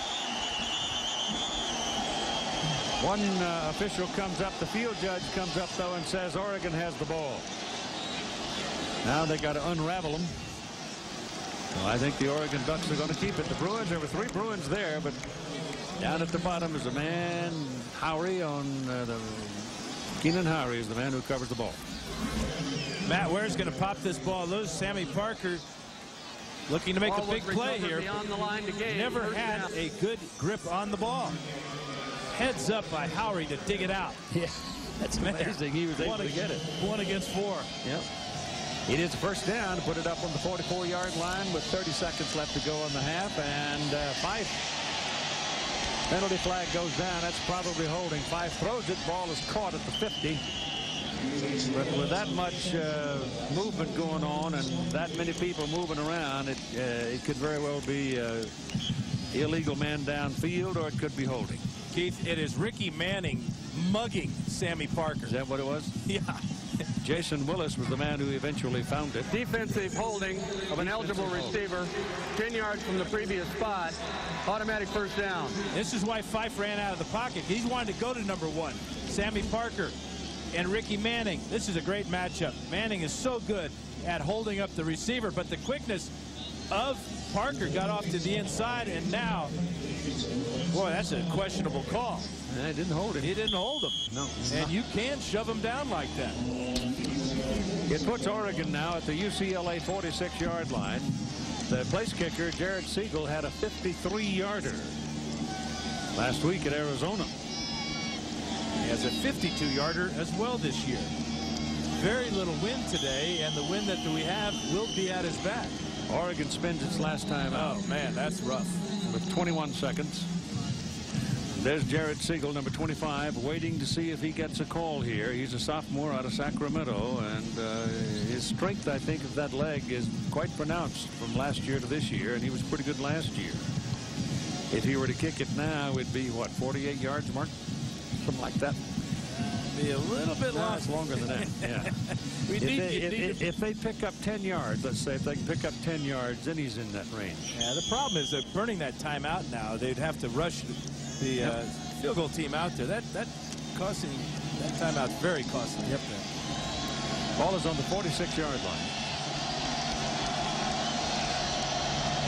One official comes up. The field judge comes up, though, and says Oregon has the ball. Now they got to unravel them. So I think the Oregon Ducks are going to keep it. The Bruins, there were 3 Bruins there, but down at the bottom is the man, Howry, on the Keenan Howry is the man who covers the ball. Matt Ware's going to pop this ball loose. Sammy Parker looking to make a big play here. Beyond the line to gain. Never had a good grip on the ball. Heads up by Howry to dig it out. Yeah, that's amazing. He was able to get it. 1 against 4. Yep. He did the first down, put it up on the 44-yard line with 30 seconds left to go in the half, and Fife. Penalty flag goes down. That's probably holding. Fife throws it. Ball is caught at the 50. But with that much movement going on and that many people moving around, it could very well be illegal man downfield, or it could be holding. Keith, it is Ricky Manning mugging Sammy Parker. Is that what it was? Yeah. Jason Willis was the man who eventually found it. Defensive holding of an eligible receiver, 10 yards from the previous spot. Automatic first down. This is why Fife ran out of the pocket. He's wanted to go to number 1. Sammy Parker and Ricky Manning. This is a great matchup. Manning is so good at holding up the receiver, but the quickness of Parker got off to the inside, and now, boy, that's a questionable call. He didn't hold him. He didn't hold him. No. And you can't shove him down like that. It puts Oregon now at the UCLA 46-yard line. The place kicker, Jared Siegel, had a 53-yarder last week at Arizona. He has a 52-yarder as well this year. Very little wind today, and the wind that we have will be at his back. Oregon spends its last time out. Oh, man, that's rough. With 21 seconds. There's Jared Siegel, number 25, waiting to see if he gets a call here. He's a sophomore out of Sacramento, and his strength, I think, of that leg is quite pronounced from last year to this year, and he was pretty good last year. If he were to kick it now, it'd be, what, 48 yards, Mark? Something like that. Be a little bit longer. It's longer than that. Yeah. If they pick up 10 yards, let's say if they can pick up 10 yards, then he's in that range. Yeah, the problem is that burning that timeout now, they'd have to rush the field goal team out there. That timeout's very costly. Yep. Ball is on the 46-yard line.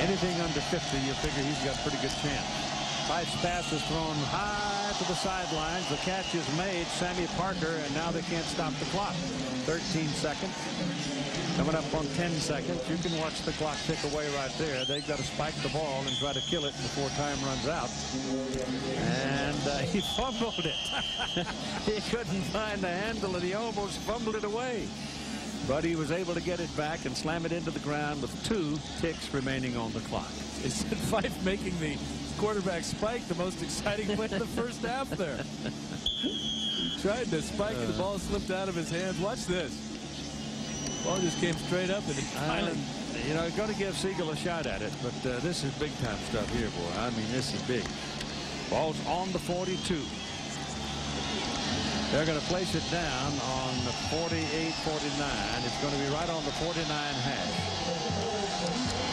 Anything under 50, you figure he's got a pretty good chance. Fife's pass is thrown high to the sidelines. The catch is made. Sammy Parker, and now they can't stop the clock. 13 seconds. Coming up on 10 seconds. You can watch the clock tick away right there. They've got to spike the ball and try to kill it before time runs out. And he fumbled it. He couldn't find the handle, and he almost fumbled it away. But he was able to get it back and slam it into the ground with 2 ticks remaining on the clock. Is Fife making the quarterback spike the most exciting play in the first half there? Tried to spike and the ball slipped out of his hands. Watch this. Ball just came straight up, and he finally... You know, going to give Siegel a shot at it, but this is big time stuff here, boy. I mean, this is big. Ball's on the 42. They're going to place it down on the 48-49. It's going to be right on the 49 hash.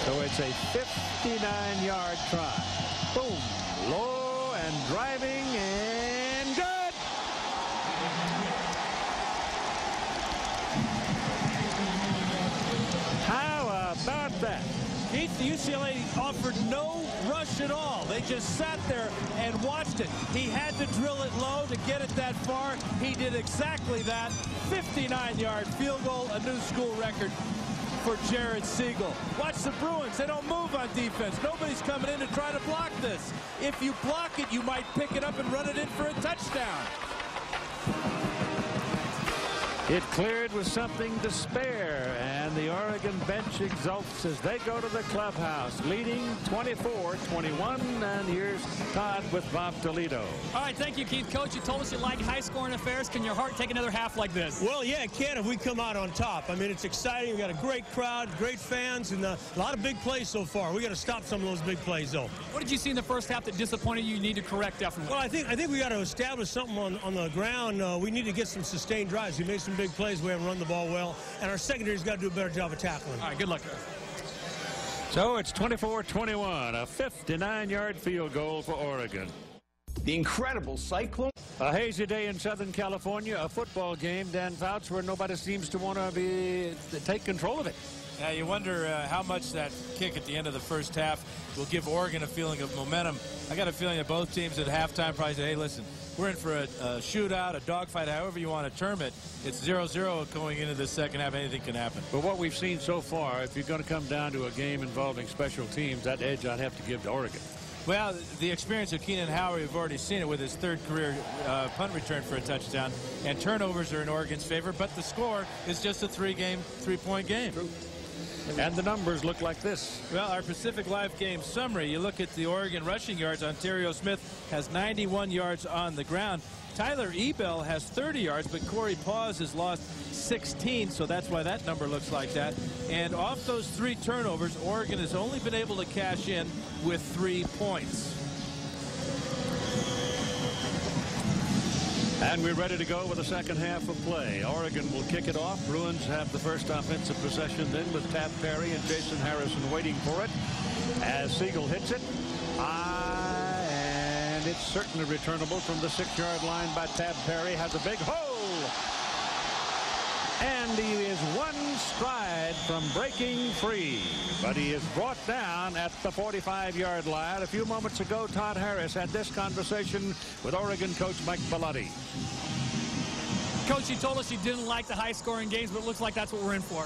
So it's a 59-yard try. Boom. Low and driving and good. How about that? Keith, UCLA offered no rush at all. They just sat there and watched it. He had to drill it low to get it that far. He did exactly that. 59-yard field goal, a new school record for Jared Siegel. Watch the Bruins. They don't move on defense. Nobody's coming in to try to block this. If you block it, you might pick it up and run it in for a touchdown. It cleared with something to spare, and the Oregon bench exults as they go to the clubhouse, leading 24-21. And here's Todd with Bob Toledo. All right, thank you, Keith. Coach, you told us you like high-scoring affairs. Can your heart take another half like this? Well, yeah, it can if we come out on top. I mean, it's exciting. We got a great crowd, great fans, and a lot of big plays so far. We got to stop some of those big plays, though. What did you see in the first half that disappointed you need to correct afterwards? Well, I think we got to establish something on the ground. We need to get some sustained drives. We made some big plays. We haven't run the ball well, and our secondary's got to do a better job of tackling. All right, good luck. So it's 24-21, a 59-yard field goal for Oregon. The incredible Cyclone. A hazy day in Southern California, a football game, Dan Fouts, where nobody seems to want to take control of it. Yeah, you wonder how much that kick at the end of the first half will give Oregon a feeling of momentum. I got a feeling that both teams at halftime probably say, hey, listen, we're in for a shootout, a dogfight, however you want to term it. It's 0-0 going into the second half. Anything can happen. But what we've seen so far, if you're going to come down to a game involving special teams, that edge I'd have to give to Oregon. Well, the experience of Keenan Howry, we've already seen it with his third career punt return for a touchdown. And turnovers are in Oregon's favor, but the score is just a three-point game. True. And the numbers look like this. Well, our Pacific Live game summary, you look at the Oregon rushing yards. Ontario Smith has 91 yards on the ground. Tyler Ebell has 30 yards, but Corey Paws has lost 16, so that's why that number looks like that. And off those 3 turnovers, Oregon has only been able to cash in with 3 points. And we're ready to go with the second half of play. Oregon will kick it off. Bruins have the first offensive possession then with Tab Perry and Jason Harrison waiting for it. As Siegel hits it. And it's certainly returnable from the 6-yard line by Tab Perry. Has a big hole. And he is 1 stride from breaking free. But he is brought down at the 45-yard line. A few moments ago, Todd Harris had this conversation with Oregon coach Mike Bellotti. Coach, you told us you didn't like the high-scoring games, but it looks like that's what we're in for.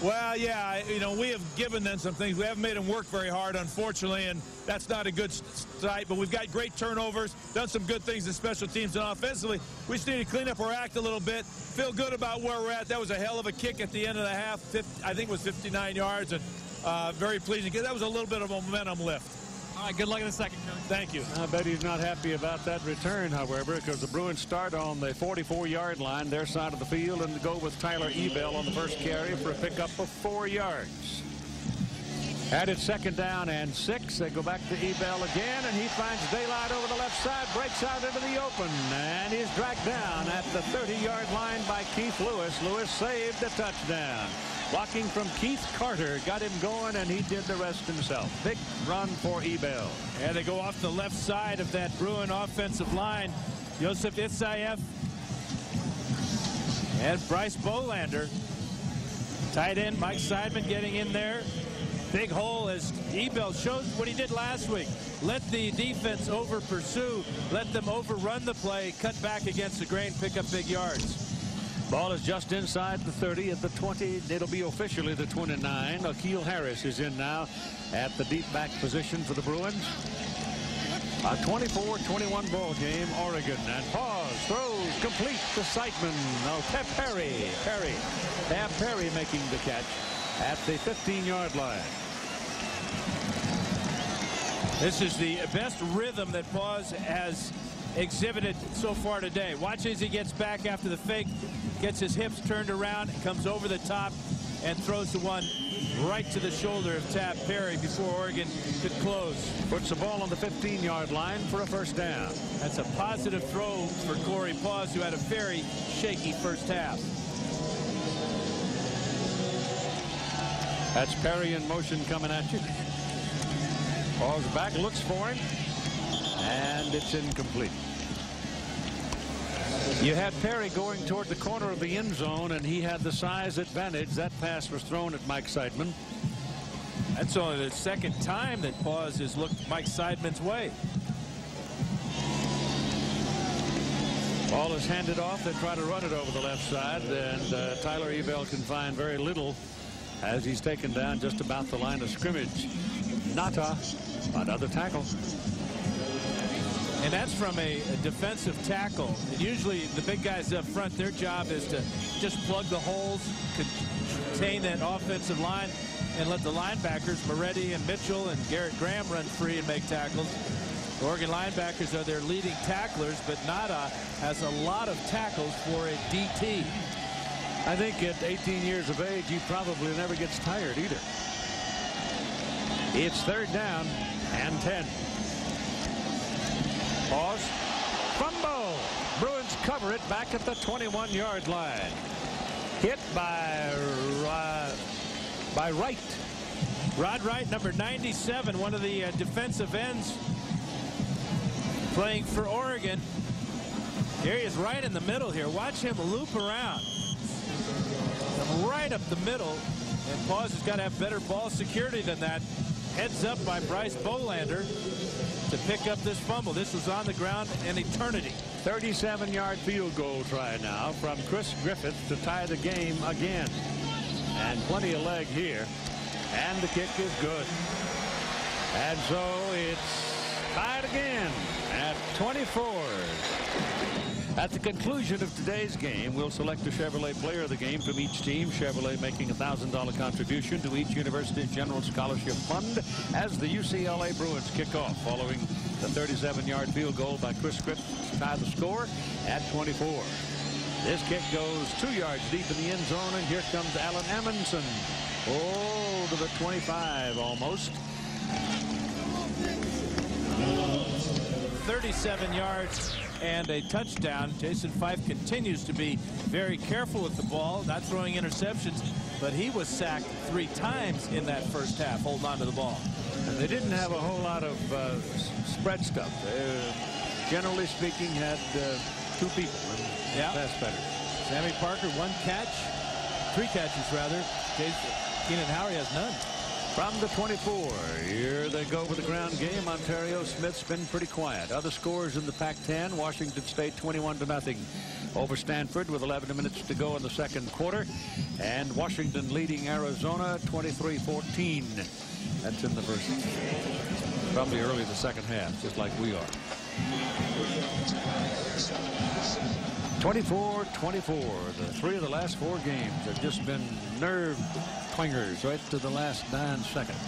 Well, yeah, you know, we have given them some things. We haven't made them work very hard, unfortunately, and that's not a good sight. But we've got great turnovers, done some good things in special teams and offensively. We just need to clean up our act a little bit, feel good about where we're at. That was a hell of a kick at the end of the half. I think it was 59 yards, and very pleasing. That was a little bit of a momentum lift. All right, good luck in the second, Coach. Thank you. I bet he's not happy about that return, however, because the Bruins start on the 44-yard line, their side of the field, and go with Tyler Ebell on the first carry for a pickup of 4 yards. And it's 2nd down and 6. They go back to Ebell again, and he finds daylight over the left side, breaks out into the open, and is dragged down at the 30-yard line by Keith Lewis. Lewis saved a touchdown. Blocking from Keith Carter got him going, and he did the rest himself. Big run for Ebell. And they go off the left side of that Bruin offensive line. Joseph Isaev and Bryce Bolander. Tight end Mike Seidman getting in there. Big hole as Ebell shows what he did last week. Let the defense over pursue. Let them overrun the play, cut back against the grain, pick up big yards. Ball is just inside the 30 at the 20. It'll be officially the 29. Akil Harris is in now at the deep back position for the Bruins. A 24-21 ball game, Oregon. And Paws throws complete to Seidman. No, Tab Perry. Tab Perry making the catch at the 15-yard line. This is the best rhythm that Paws has exhibited so far today. Watch as he gets back after the fake, gets his hips turned around, comes over the top, and throws the one right to the shoulder of Tab Perry before Oregon could close. Puts the ball on the 15-yard line for a first down. That's a positive throw for Corey Paws, who had a very shaky first half. That's Perry in motion coming at you. Paws back, looks for him, and it's incomplete. You had Perry going toward the corner of the end zone, and he had the size advantage. That pass was thrown at Mike Seidman. That's only the second time that Paws has looked Mike Seidman's way. Ball is handed off. They try to run it over the left side, and Tyler Ebell can find very little as he's taken down just about the line of scrimmage. Nata, another tackle. And that's from a defensive tackle. And usually the big guys up front, their job is to just plug the holes, contain that offensive line, and let the linebackers, Moretti and Mitchell and Garrett Graham, run free and make tackles. The Oregon linebackers are their leading tacklers, but Nada has a lot of tackles for a DT. I think at 18 years of age, he probably never gets tired either. It's 3rd down and 10. Paws. Fumble. Bruins cover it back at the 21-yard line. Hit by Wright. Rod Wright, number 97, one of the defensive ends playing for Oregon. Here he is right in the middle here. Watch him loop around. Come right up the middle. And Paws has got to have better ball security than that. Heads up by Bryce Bolander to pick up this fumble. This was on the ground an eternity. 37-yard field goal try now from Chris Griffith to tie the game again. And plenty of leg here. And the kick is good. And so it's tied again at 24. At the conclusion of today's game, we'll select a Chevrolet player of the game from each team. Chevrolet making a $1,000 contribution to each university's general scholarship fund as the UCLA Bruins kick off following the 37-yard field goal by Chris Griffith to tie the score at 24. This kick goes 2 yards deep in the end zone, and here comes Alan Amundsen. Oh, to the 25 almost. 37 yards and a touchdown. Jason Fife continues to be very careful with the ball, not throwing interceptions, but he was sacked 3 times in that first half, holding on to the ball. And they didn't have a whole lot of spread stuff. They, generally speaking, had 2 people. Yeah. Pass better. Sammy Parker, 1 catch, 3 catches rather. Keenan Howry has none. From the 24, here they go with the ground game. Ontario Smith's been pretty quiet. Other scores in the Pac-10, Washington State 21-0 over Stanford with 11 minutes to go in the second quarter. And Washington leading Arizona 23-14. That's in the first, probably early the second half, just like we are. 24-24. The 3 of the last 4 games have just been nerve twingers right to the last 9 seconds.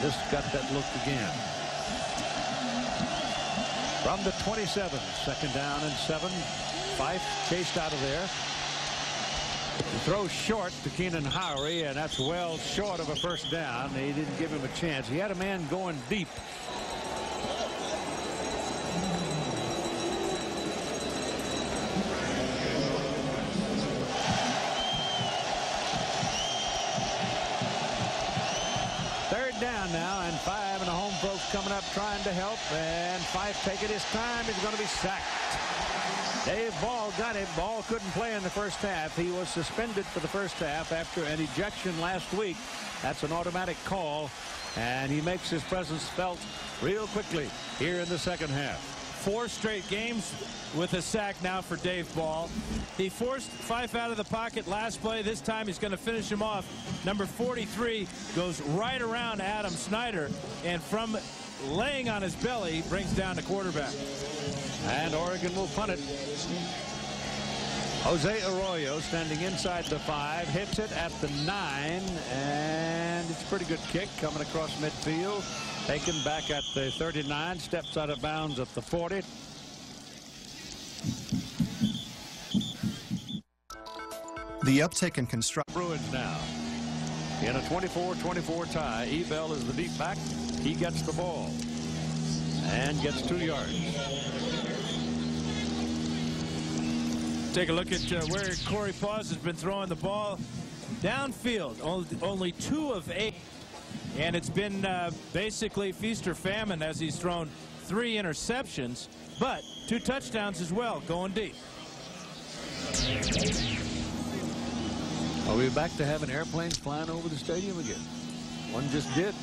This got that look again. From the 27, second down and 7. Fife chased out of there. He throws short to Keenan Howry, and that's well short of a first down. They didn't give him a chance. He had a man going deep. Down now, and 5 and the home folks coming up trying to help, and Fife taking his time. He's going to be sacked. Dave Ball got it. Ball couldn't play in the first half. He was suspended for the first half after an ejection last week. That's an automatic call, and he makes his presence felt real quickly here in the second half. 4 straight games with a sack now for Dave Ball. He forced Fife out of the pocket last play. This time he's going to finish him off. Number 43 goes right around Adam Snyder, and from laying on his belly brings down the quarterback. And Oregon will punt it. Jose Arroyo standing inside the 5, hits it at the 9, and it's a pretty good kick coming across midfield. Taken back at the 39, steps out of bounds at the 40. The uptick in construction. Bruins now in a 24-24 tie. Ebell is the deep back. He gets the ball and gets 2 yards. Take a look at where Corey Paws has been throwing the ball downfield. Only 2 of 8. And it's been basically feast or famine as he's thrown 3 interceptions, but 2 touchdowns as well, going deep. Are we back to having airplanes flying over the stadium again? One just did.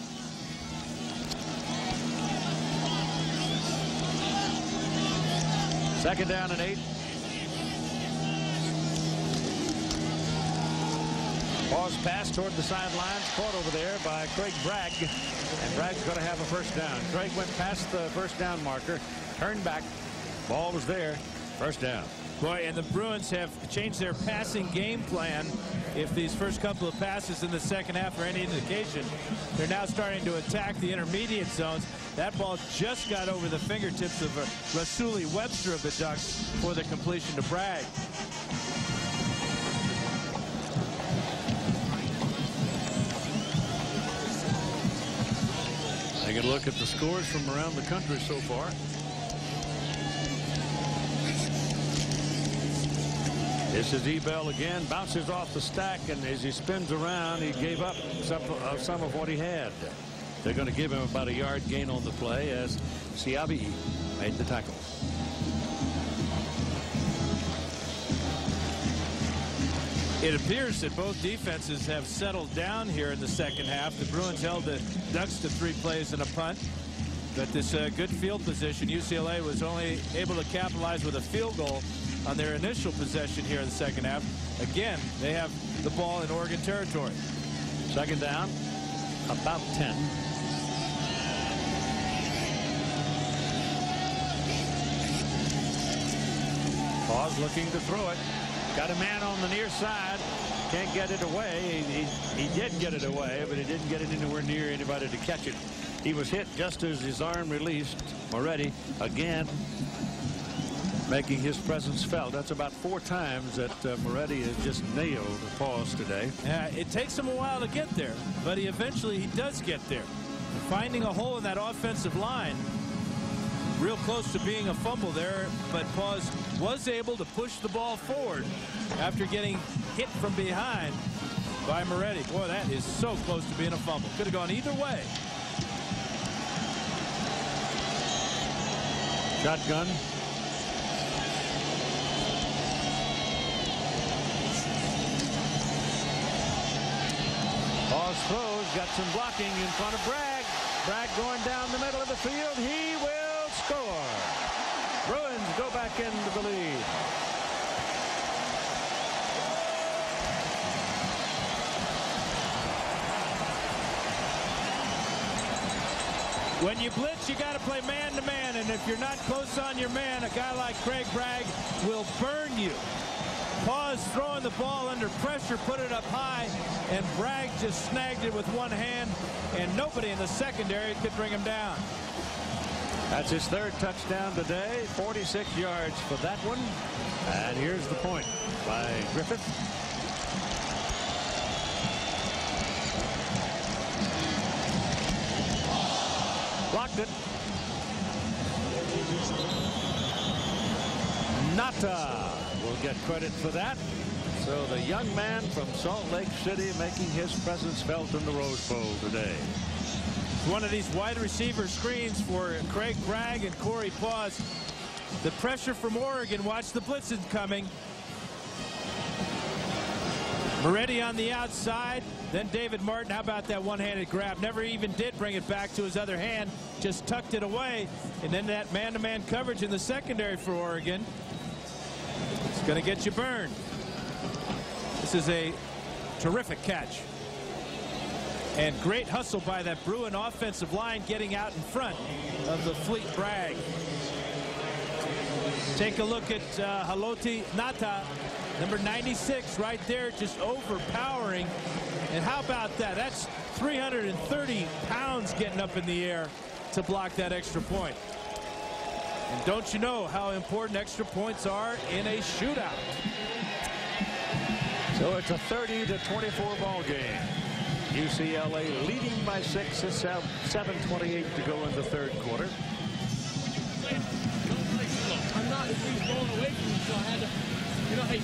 Second down and 8. Paws pass toward the sidelines, caught over there by Craig Bragg, and Bragg's going to have a first down. Craig went past the first down marker, turned back, ball was there, first down. Boy, and the Bruins have changed their passing game plan. If these first couple of passes in the second half are any indication, they're now starting to attack the intermediate zones. That ball just got over the fingertips of Rasuli Webster of the Ducks for the completion to Bragg. Take a look at the scores from around the country so far. This is Ebell again, bounces off the stack, and as he spins around, he gave up some of what he had. They're going to give him about a yard gain on the play as Siabi made the tackle. It appears that both defenses have settled down here in the second half. The Bruins held the Ducks to 3 plays and a punt. But this good field position, UCLA was only able to capitalize with a field goal on their initial possession here in the second half. Again, they have the ball in Oregon territory. Second down, about 10. Paws looking to throw it. Got a man on the near side. Can't get it away. He did get it away, but he didn't get it anywhere near anybody to catch it. He was hit just as his arm released. Moretti again making his presence felt. That's about 4 times that Moretti has just nailed Paws today. Yeah, it takes him a while to get there, but he does get there. Finding a hole in that offensive line. Real close to being a fumble there, but Paws was able to push the ball forward after getting hit from behind by Moretti. Boy, that is so close to being a fumble. Could have gone either way. Shotgun. Paws throws, got some blocking in front of Bragg. Bragg going down the middle of the field. He will score. Bruins go back into the lead. When you blitz, you got to play man-to-man, and if you're not close on your man, a guy like Craig Bragg will burn you. Paws throwing the ball under pressure, put it up high, and Bragg just snagged it with one hand, and nobody in the secondary could bring him down. That's his 3rd touchdown today. 46 yards for that one. And here's the point by Griffith. Blocked it. Nata will get credit for that. So the young man from Salt Lake City making his presence felt in the Rose Bowl today. One of these wide receiver screens for Craig Bragg and Corey Paws. The pressure from Oregon. Watch the blitzing coming. Moretti on the outside. Then David Martin. How about that one-handed grab? Never even did bring it back to his other hand. Just tucked it away. And then that man-to-man coverage in the secondary for Oregon. It's going to get you burned. This is a terrific catch. And great hustle by that Bruin offensive line getting out in front of the Fleet Bragg. Take a look at Haloti Nata, number 96, right there, just overpowering. And how about that? That's 330 pounds getting up in the air to block that extra point. And don't you know how important extra points are in a shootout? So it's a 30-24 ball game. UCLA leading by 6. It's 7:28 to go in the 3rd quarter. I'm not going away from you, so I had to, you know, hey,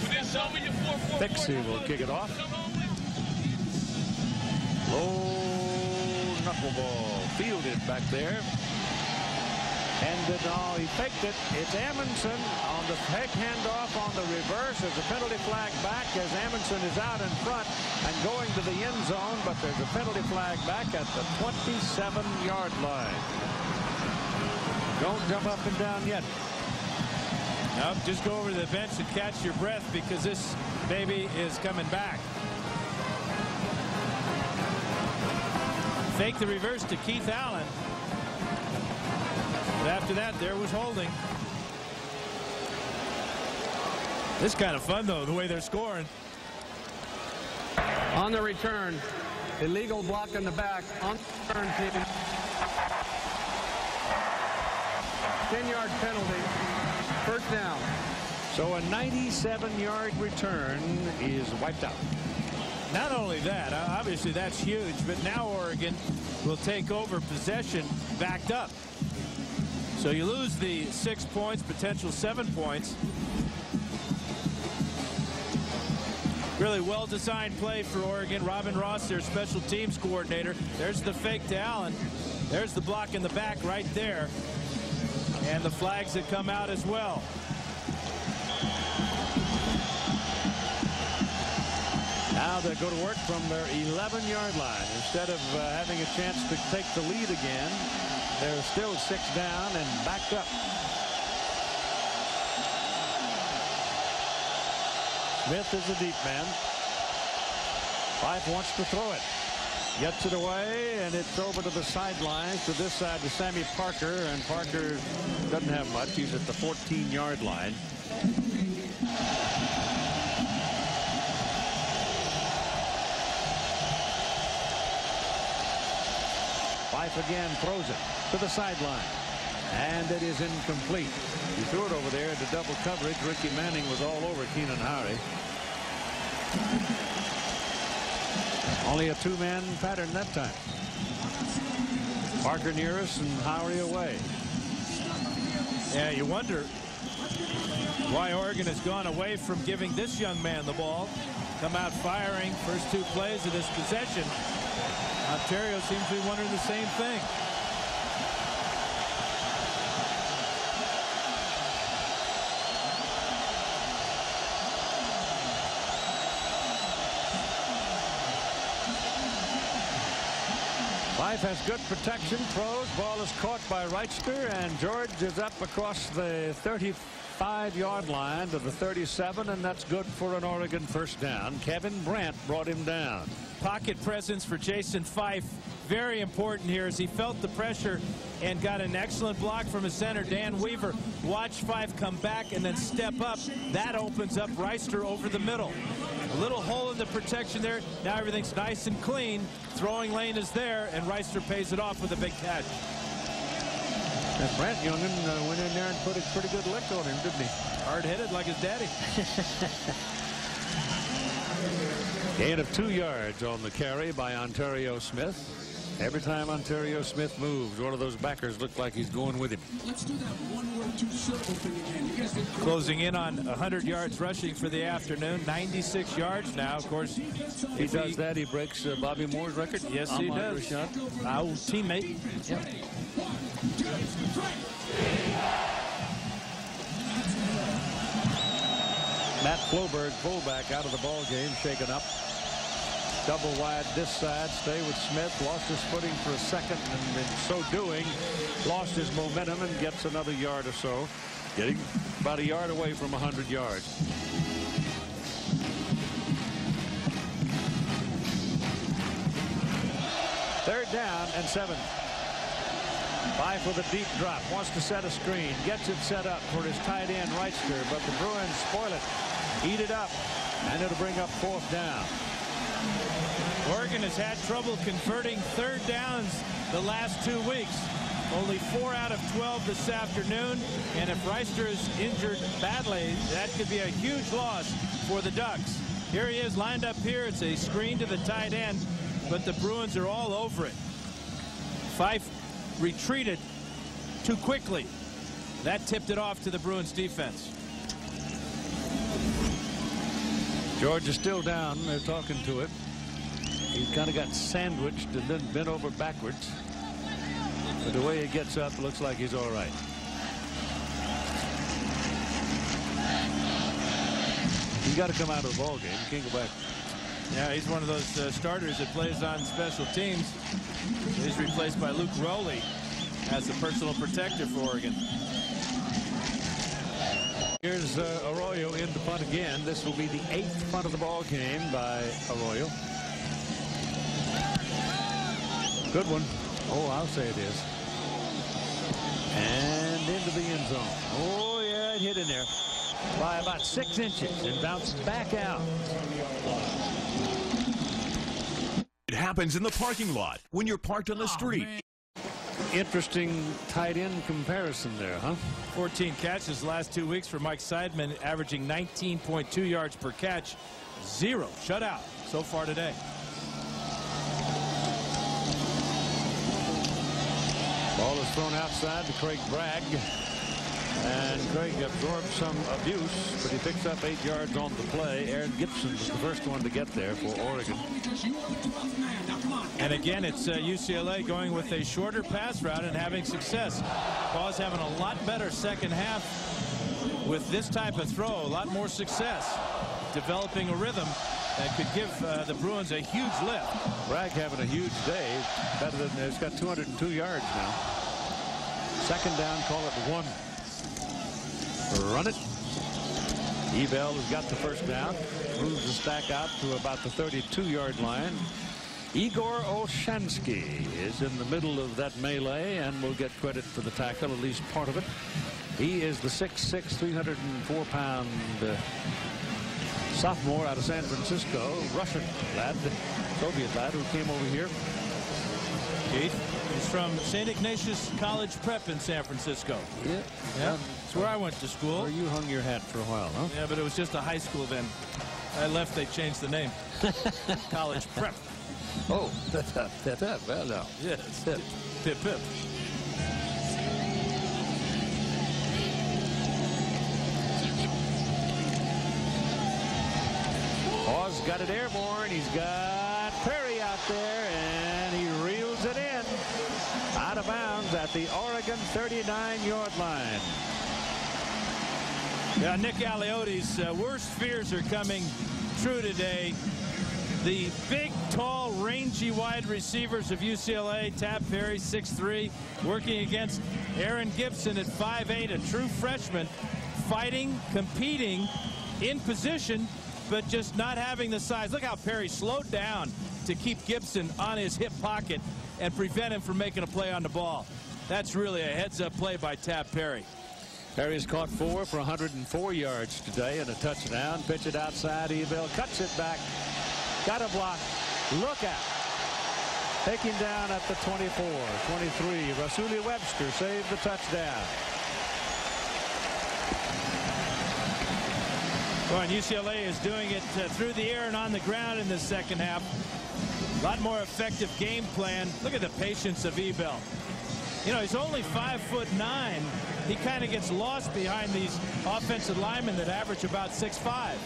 Fixie will kick it off. Low knuckleball fielded back there. And he faked it. It's Amundsen on the heck handoff on the reverse. There's a penalty flag back as Amundsen is out in front and going to the end zone, but there's a penalty flag back at the 27-yard line. Don't jump up and down yet. Nope, just go over to the bench and catch your breath because this baby is coming back. Fake the reverse to Keith Allen. But after that, there was holding. This kind of fun, though, the way they're scoring. On the return, illegal block in the back. On the return, team. 10-yard penalty. 1st down. So a 97-yard return is wiped out. Not only that, obviously that's huge, but now Oregon will take over possession backed up. So you lose the 6 points, potential 7 points. Really well-designed play for Oregon. Robin Ross, their special teams coordinator. There's the fake to Allen. There's the block in the back right there. And the flags that come out as well. Now they go to work from their 11-yard line. Instead of having a chance to take the lead again, they're still 6 down and backed up. Smith is a deep man. Fife wants to throw it. Gets it away, and it's over to the sidelines, to this side to Sammy Parker, and Parker doesn't have much. He's at the 14-yard line. Fife again throws it to the sideline, and it is incomplete. He threw it over there into double coverage. Ricky Manning was all over Keenan Howry. Only a 2-man pattern that time. Parker near us and Howry away. Yeah, you wonder why Oregon has gone away from giving this young man the ball. Come out firing first 2 plays of this possession. Ontario seems to be wondering the same thing. Fife has good protection. Throws. Ball is caught by Reister, and George is up across the 35-yard line to the 37, and that's good for an Oregon first down. Kevin Brandt brought him down. Pocket presence for Jason Fife. Very important here as he felt the pressure and got an excellent block from his center, Dan Weaver. Watch Fife come back and then step up. That opens up Reister over the middle. A little hole in the protection there. Now everything's nice and clean. Throwing lane is there, and Reister pays it off with a big catch. And Brent Youngin went in there and put a pretty good lick on him, didn't he? Hard-headed like his daddy. Gain of 2 yards on the carry by Ontario Smith. Every time Ontario Smith moves, one of those backers looks like he's going with him. Let's do that 1 word 2 circle thing again. You guys did closing in on 100 yards rushing for the afternoon. 96 yards now. Of course, he does that. He breaks Bobby Moore's record. Yes, he does. Our teammate. Yep. Matt Floberg, fullback, out of the ball game, shaken up. Double wide this side. Stay with Smith. Lost his footing for a second, and in so doing, lost his momentum and gets another yard or so. Getting about a yard away from 100 yards. Third down and 7. Fife with a deep drop. Wants to set a screen. Gets it set up for his tight end, Reister, but the Bruins spoil it. Eat it up, and it'll bring up 4th down. Oregon has had trouble converting 3rd downs the last 2 weeks. Only 4 out of 12 this afternoon. And if Reister is injured badly, that could be a huge loss for the Ducks. Here he is lined up here. It's a screen to the tight end, but the Bruins are all over it. Fife retreated too quickly. That tipped it off to the Bruins defense. George is still down. They're talking to it. He's kind of got sandwiched and then bent over backwards. But the way he gets up, looks like he's all right. He's got to come out of the ball game. He can't go back. Yeah, he's one of those starters that plays on special teams. He's replaced by Luke Rowley as the personal protector for Oregon. Here's Arroyo in the punt again. This will be the 8th punt of the ball game by Arroyo. Good one. Oh, I'll say it is. And into the end zone. Oh, yeah, it hit in there by about 6 inches and bounced back out. It happens in the parking lot when you're parked on the street. Interesting tight end comparison there, huh? 14 catches the last 2 weeks for Mike Seidman, averaging 19.2 yards per catch. 0 shutout so far today. Ball is thrown outside to Craig Bragg. And Craig absorbed some abuse, but he picks up 8 yards on the play. Aaron Gibson was the first one to get there for Oregon. And again, it's UCLA going with a shorter pass route and having success. Paul's having a lot better second half with this type of throw, a lot more success, developing a rhythm. that could give the Bruins a huge lift. Bragg having a huge day. Better than, it's got 202 yards now. Second down, call it 1. Run it. Ebel has got the first down. Moves the stack out to about the 32-yard line. Igor Olshansky is in the middle of that melee and will get credit for the tackle, at least part of it. He is the 6'6", 304-pound sophomore out of San Francisco, Russian lad, Soviet lad who came over here. Keith, he's from St. Ignatius College Prep in San Francisco. Yeah. That's where I went to school. Where you hung your hat for a while, huh? Yeah, but it was just a high school then. I left, they changed the name. College Prep. Oh, well, no. Yes. Pip. Hawes got it airborne. He's got Perry out there, and he reels it in. Out of bounds at the Oregon 39-yard line. Yeah, Nick Aliotti's worst fears are coming true today. The big, tall, rangy wide receivers of UCLA, Tab Perry, 6'3", working against Aaron Gibson at 5'8", a true freshman, fighting, competing, in position, but just not having the size. Look how Perry slowed down to keep Gibson on his hip pocket and prevent him from making a play on the ball. That's really a heads-up play by Tab Perry. Perry's caught 4 for 104 yards today and a touchdown. Pitch it outside. Ebel cuts it back. Got a block. Look out. Taking down at the 24, 23. Rasuli Webster saved the touchdown. Well, and UCLA is doing it through the air and on the ground in the second half. A lot more effective game plan. Look at the patience of Ebel. You know, he's only 5'9". He kind of gets lost behind these offensive linemen that average about 6'5".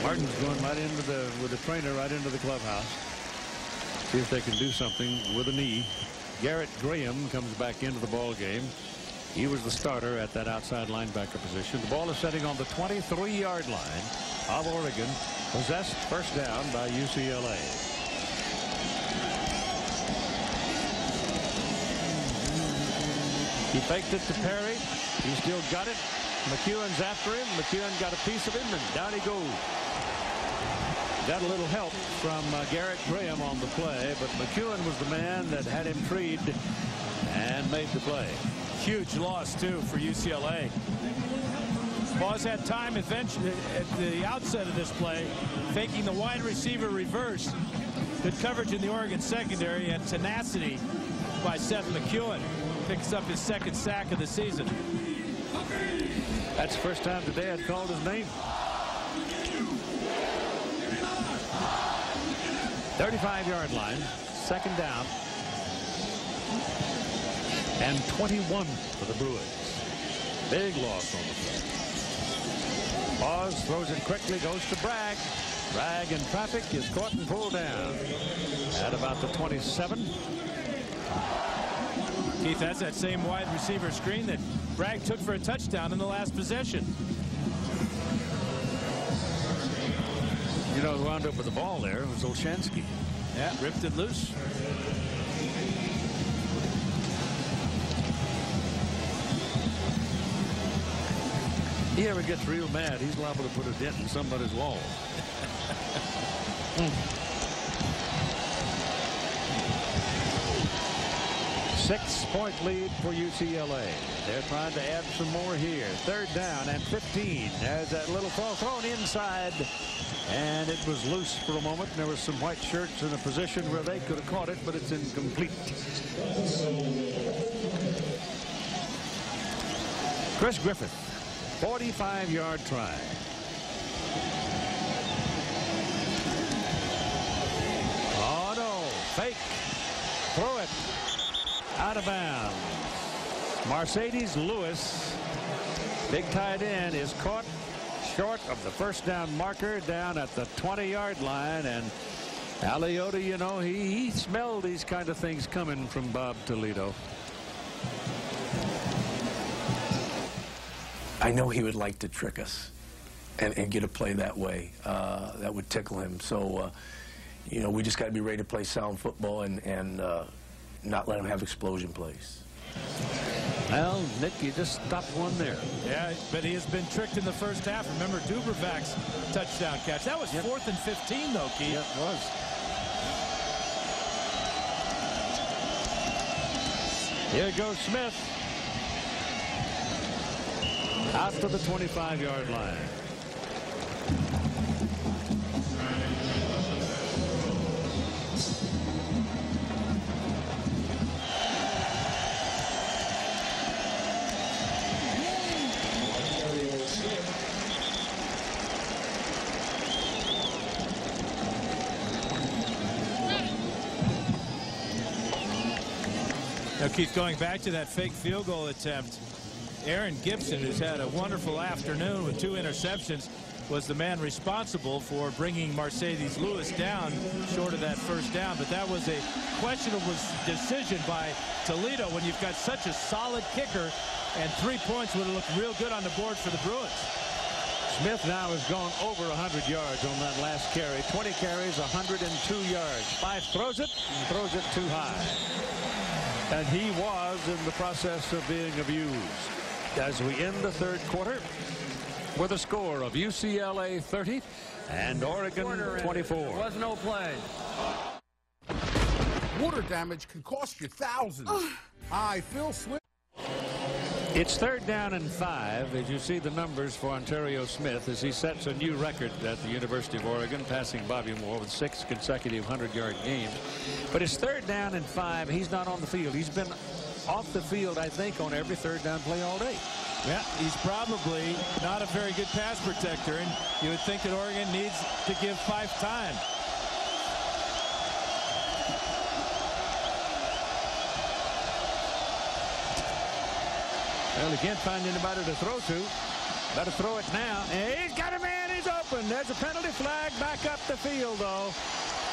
Martin's going right into with the trainer right into the clubhouse. See if they can do something with a knee. Garrett Graham comes back into the ball game. He was the starter at that outside linebacker position. The ball is sitting on the 23-yard line of Oregon. Possessed, first down by UCLA. He faked it to Perry. He still got it. McEwen's after him. McEwen got a piece of him, and down he goes. Got a little help from Garrett Graham on the play, but McEwen was the man that had him freed and made the play. Huge loss, too, for UCLA. Paws had time eventually at the outset of this play, faking the wide receiver reverse. Good coverage in the Oregon secondary and tenacity by Seth McEwen. Picks up his second sack of the season. That's the first time today I'd called his name. 35-yard line, second down, and 21 for the Bruins. Big loss on the play. Paws throws it quickly, goes to Bragg. Bragg in traffic is caught and pulled down at about the 27. Keith, that's that same wide receiver screen that Bragg took for a touchdown in the last possession. You know who wound up with the ball there was Olshansky. Yeah, ripped it loose. He ever gets real mad, he's liable to put a dent in somebody's wall. 6-point lead for UCLA. They're trying to add some more here. Third down and 15. There's that little ball thrown inside, and it was loose for a moment. And there was some white shirts in a position where they could have caught it, but it's incomplete. Chris Griffith, 45-yard try. Oh no, fake, throw it. Out of bounds. Mercedes Lewis, big tight end, is caught short of the first down marker down at the 20-yard line. And Aliotta, you know, he smelled these kind of things coming from Bob Toledo. I know he would like to trick us and get a play that way. That would tickle him. So, you know, we just got to be ready to play sound football and not let him have explosion plays. Well, Nick, you just stopped one there. Yeah, but he has been tricked in the first half. Remember Dubravak's touchdown catch. That was 4th and 15, though, Keith. Yep, it was. Here goes Smith. Out to the 25-yard line. Now, Keith, going back to that fake field goal attempt, Aaron Gibson, who's had a wonderful afternoon with 2 interceptions, was the man responsible for bringing Mercedes Lewis down short of that first down. But that was a questionable decision by Toledo when you've got such a solid kicker, and 3 points would have looked real good on the board for the Bruins. Smith now has gone over 100 yards on that last carry. 20 carries, 102 yards. Fife throws it and throws it too high. And he was in the process of being abused. As we end the third quarter with a score of UCLA 30 and Oregon 24. There was no play. Water damage can cost you thousands. Hi, Phil Swift. It's 3rd down and 5 as you see the numbers for Ontario Smith as he sets a new record at the University of Oregon, passing Bobby Moore with 6 consecutive 100-yard games. But it's 3rd down and 5. He's not on the field. He's been off the field, I think, on every 3rd down play all day. Yeah, he's probably not a very good pass protector, and you would think that Oregon needs to give Fife time. Well, he can't find anybody to throw to. Better throw it now. And he's got a man. He's open. There's a penalty flag back up the field, though.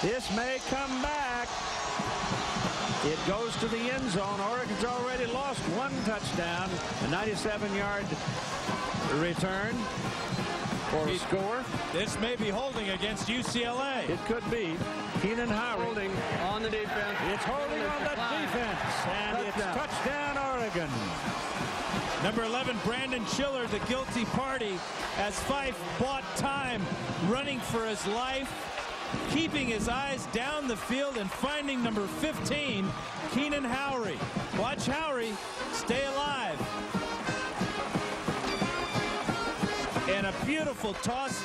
This may come back. It goes to the end zone. Oregon's already lost 1 touchdown. A 97-yard return for a score. This may be holding against UCLA. It could be. Keenan Howry. Holding on the defense. It's holding on the defense. And it's touchdown Oregon. Number 11, Brandon Chiller, the guilty party, as Fife bought time, running for his life, keeping his eyes down the field and finding number 15, Keenan Howry. Watch Howry stay alive. And a beautiful toss,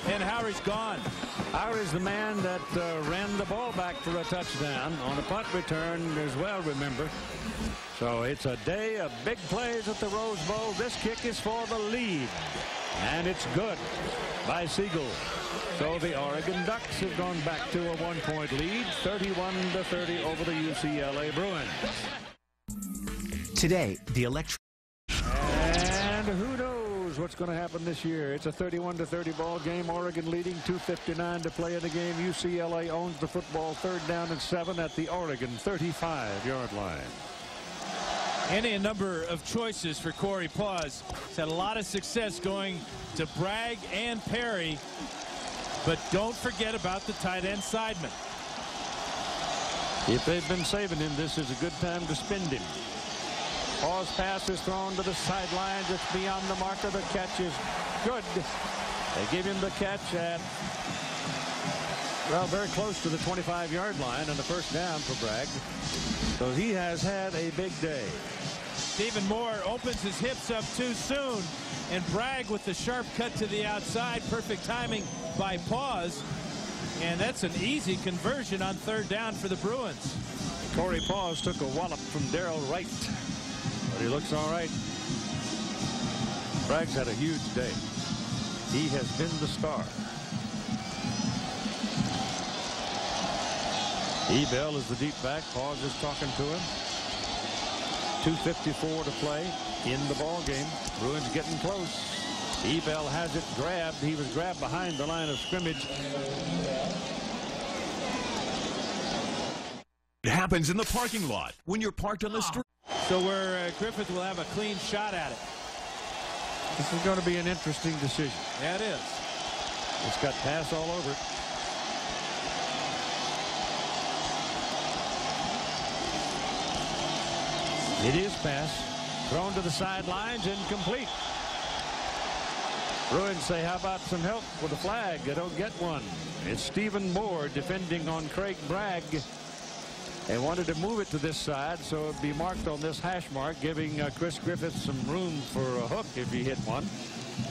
and Howry's gone. Howry's the man that ran the ball back for a touchdown on a punt return as well, remember. So it's a day of big plays at the Rose Bowl. This kick is for the lead. And it's good by Siegel. So the Oregon Ducks have gone back to a 1-point lead, 31-30 over the UCLA Bruins. Today, the electric. And who knows what's going to happen this year. It's a 31-30 ball game. Oregon leading, 2:59 to play in the game. UCLA owns the football. 3rd down and 7 at the Oregon 35-yard line. Any number of choices for Corey Paws. He's had a lot of success going to Bragg and Perry, but don't forget about the tight end Seidman. If they've been saving him, this is a good time to spend him. Paws pass is thrown to the sidelines. It's beyond the marker. The catch is good. They give him the catch at, well, very close to the 25-yard line and the 1st down for Bragg. So he has had a big day. Stephen Moore opens his hips up too soon, and Bragg with the sharp cut to the outside. Perfect timing by Paws, and that's an easy conversion on 3rd down for the Bruins. Corey Paws took a wallop from Darrell Wright, but he looks all right. Bragg's had a huge day. He has been the star. Ebell is the deep back. Paws is talking to him. 2:54 to play in the ball game. Bruins getting close. Ebell has it grabbed. He was grabbed behind the line of scrimmage. It happens in the parking lot when you're parked on the street. So where Griffith will have a clean shot at it. This is going to be an interesting decision. Yeah, it is. It's got pass all over it. It is pass. Thrown to the sidelines, incomplete. Bruins say, how about some help with the flag? They don't get one. It's Stephen Moore defending on Craig Bragg. They wanted to move it to this side, so it'd be marked on this hash mark, giving Chris Griffith some room for a hook if he hit one.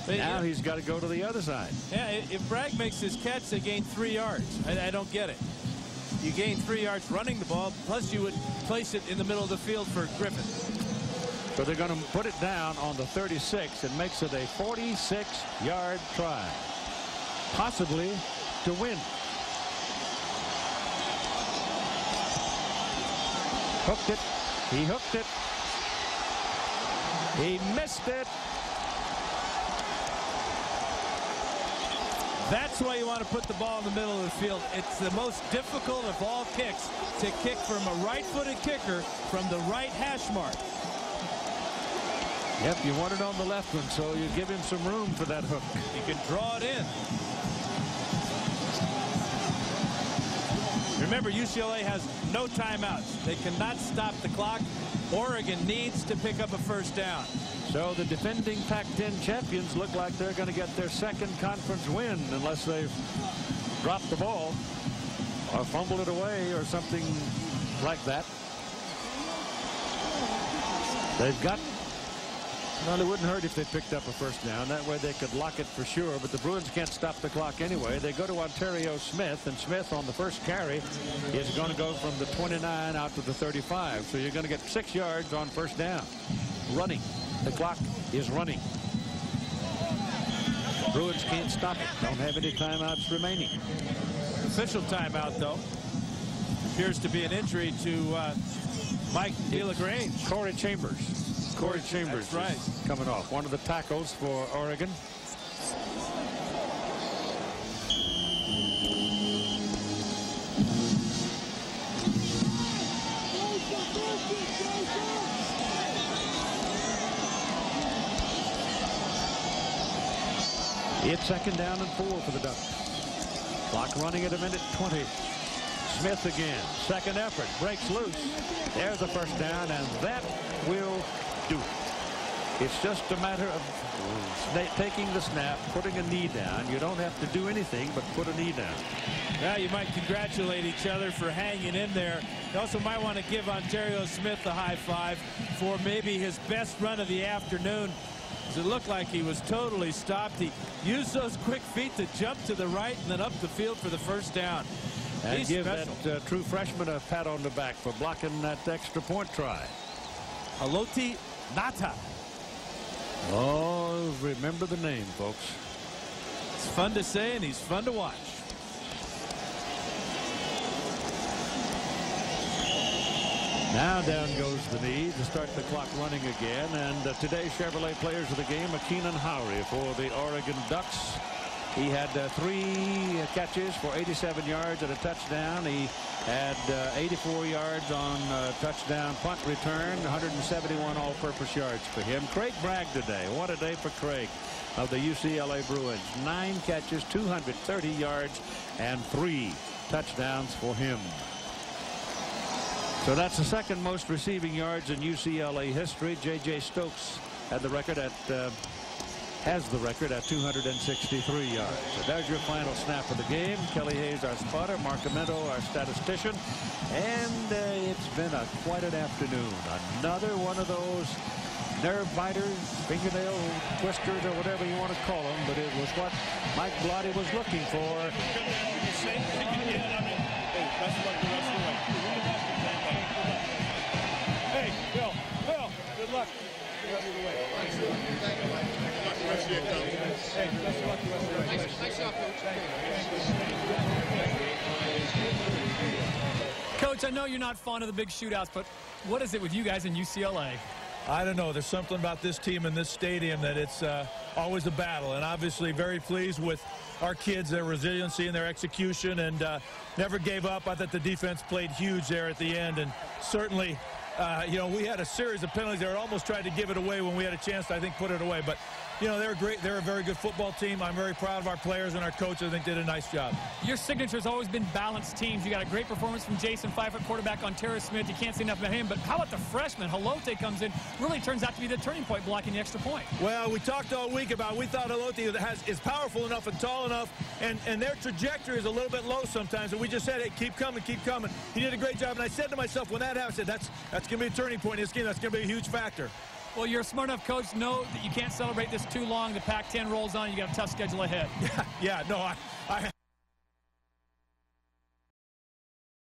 But now he's got to go to the other side. Yeah, if Bragg makes his catch, they gain 3 yards. I don't get it. You gain 3 yards running the ball, plus you would place it in the middle of the field for Griffith. So they're going to put it down on the 36 and makes it a 46-yard try, possibly to win. Hooked it. He hooked it. He missed it. That's why you want to put the ball in the middle of the field. It's the most difficult of all kicks to kick from a right-footed kicker from the right hash mark. Yep, you want it on the left one, so you give him some room for that hook. You can draw it in. Remember, UCLA has no timeouts. They cannot stop the clock. Oregon needs to pick up a first down. So the defending Pac-10 champions look like they're going to get their second conference win unless they've dropped the ball or fumbled it away or something like that. They've got... Well, it wouldn't hurt if they picked up a first down. That way they could lock it for sure. But the Bruins can't stop the clock anyway. They go to Ontario Smith, and Smith on the first carry is going to go from the 29 out to the 35. So you're going to get 6 yards on first down. Running. The clock is running. Bruins can't stop it. Don't have any timeouts remaining. Official timeout, though. Appears to be an injury to Mike DeLagrange. Corey Chambers. Corey Chambers is coming off. One of the tackles for Oregon. It's second down and 4 for the Ducks. Clock running at 1:20. Smith again. Second effort. Breaks loose. There's the first down, and that will do it. It's just a matter of taking the snap, putting a knee down. You don't have to do anything but put a knee down. Now you might congratulate each other for hanging in there. You also might want to give Ontario Smith a high five for maybe his best run of the afternoon. It looked like he was totally stopped. He used those quick feet to jump to the right and then up the field for the first down. And He's give special. that true freshman a pat on the back for blocking that extra point try. Haloti Ngata. Oh, remember the name, folks. It's fun to say, and he's fun to watch. Now down goes the knee to start the clock running again. And today's Chevrolet players of the game are Keenan Howry for the Oregon Ducks. He had 3 catches for 87 yards and a touchdown. He had 84 yards on touchdown punt return, 171 all-purpose yards for him. Craig Bragg today. What a day for Craig of the UCLA Bruins. 9 catches, 230 yards, and 3 touchdowns for him. So that's the second most receiving yards in UCLA history. J.J. Stokes had the record at has the record at 263 yards. So there's your final snap of the game. Kelly Hayes, our spotter, Mark Amento, our statistician, and it's been quite an afternoon. Another one of those nerve biters, fingernail twisters, or whatever you want to call them, but it was what Mike Bellotti was looking for. Hey, Bill, good luck. Coach, I know you're not fond of the big shootouts, but what is it with you guys in UCLA? I don't know. There's something about this team in this stadium that it's always a battle. And obviously very pleased with our kids, their resiliency and their execution, and never gave up. I thought the defense played huge there at the end. And certainly, you know, we had a series of penalties there. Almost tried to give it away when we had a chance to, I think, put it away. But you know, they're great. They're a very good football team. I'm very proud of our players and our coaches. I think did a nice job. Your signature has always been balanced teams. You got a great performance from Jason Fife at quarterback on Terrace Smith. You can't say enough about him. But how about the freshman? Halote comes in, really turns out to be the turning point, blocking the extra point. Well, we talked all week about we thought Halote is powerful enough and tall enough, and their trajectory is a little bit low sometimes. And we just said, hey, keep coming, keep coming. He did a great job. And I said to myself, when that happened, I said, that's going to be a turning point in this game. That's going to be a huge factor. Well, you're a smart enough coach to know that you can't celebrate this too long. The Pac-10 rolls on. You got a tough schedule ahead. Yeah, no, I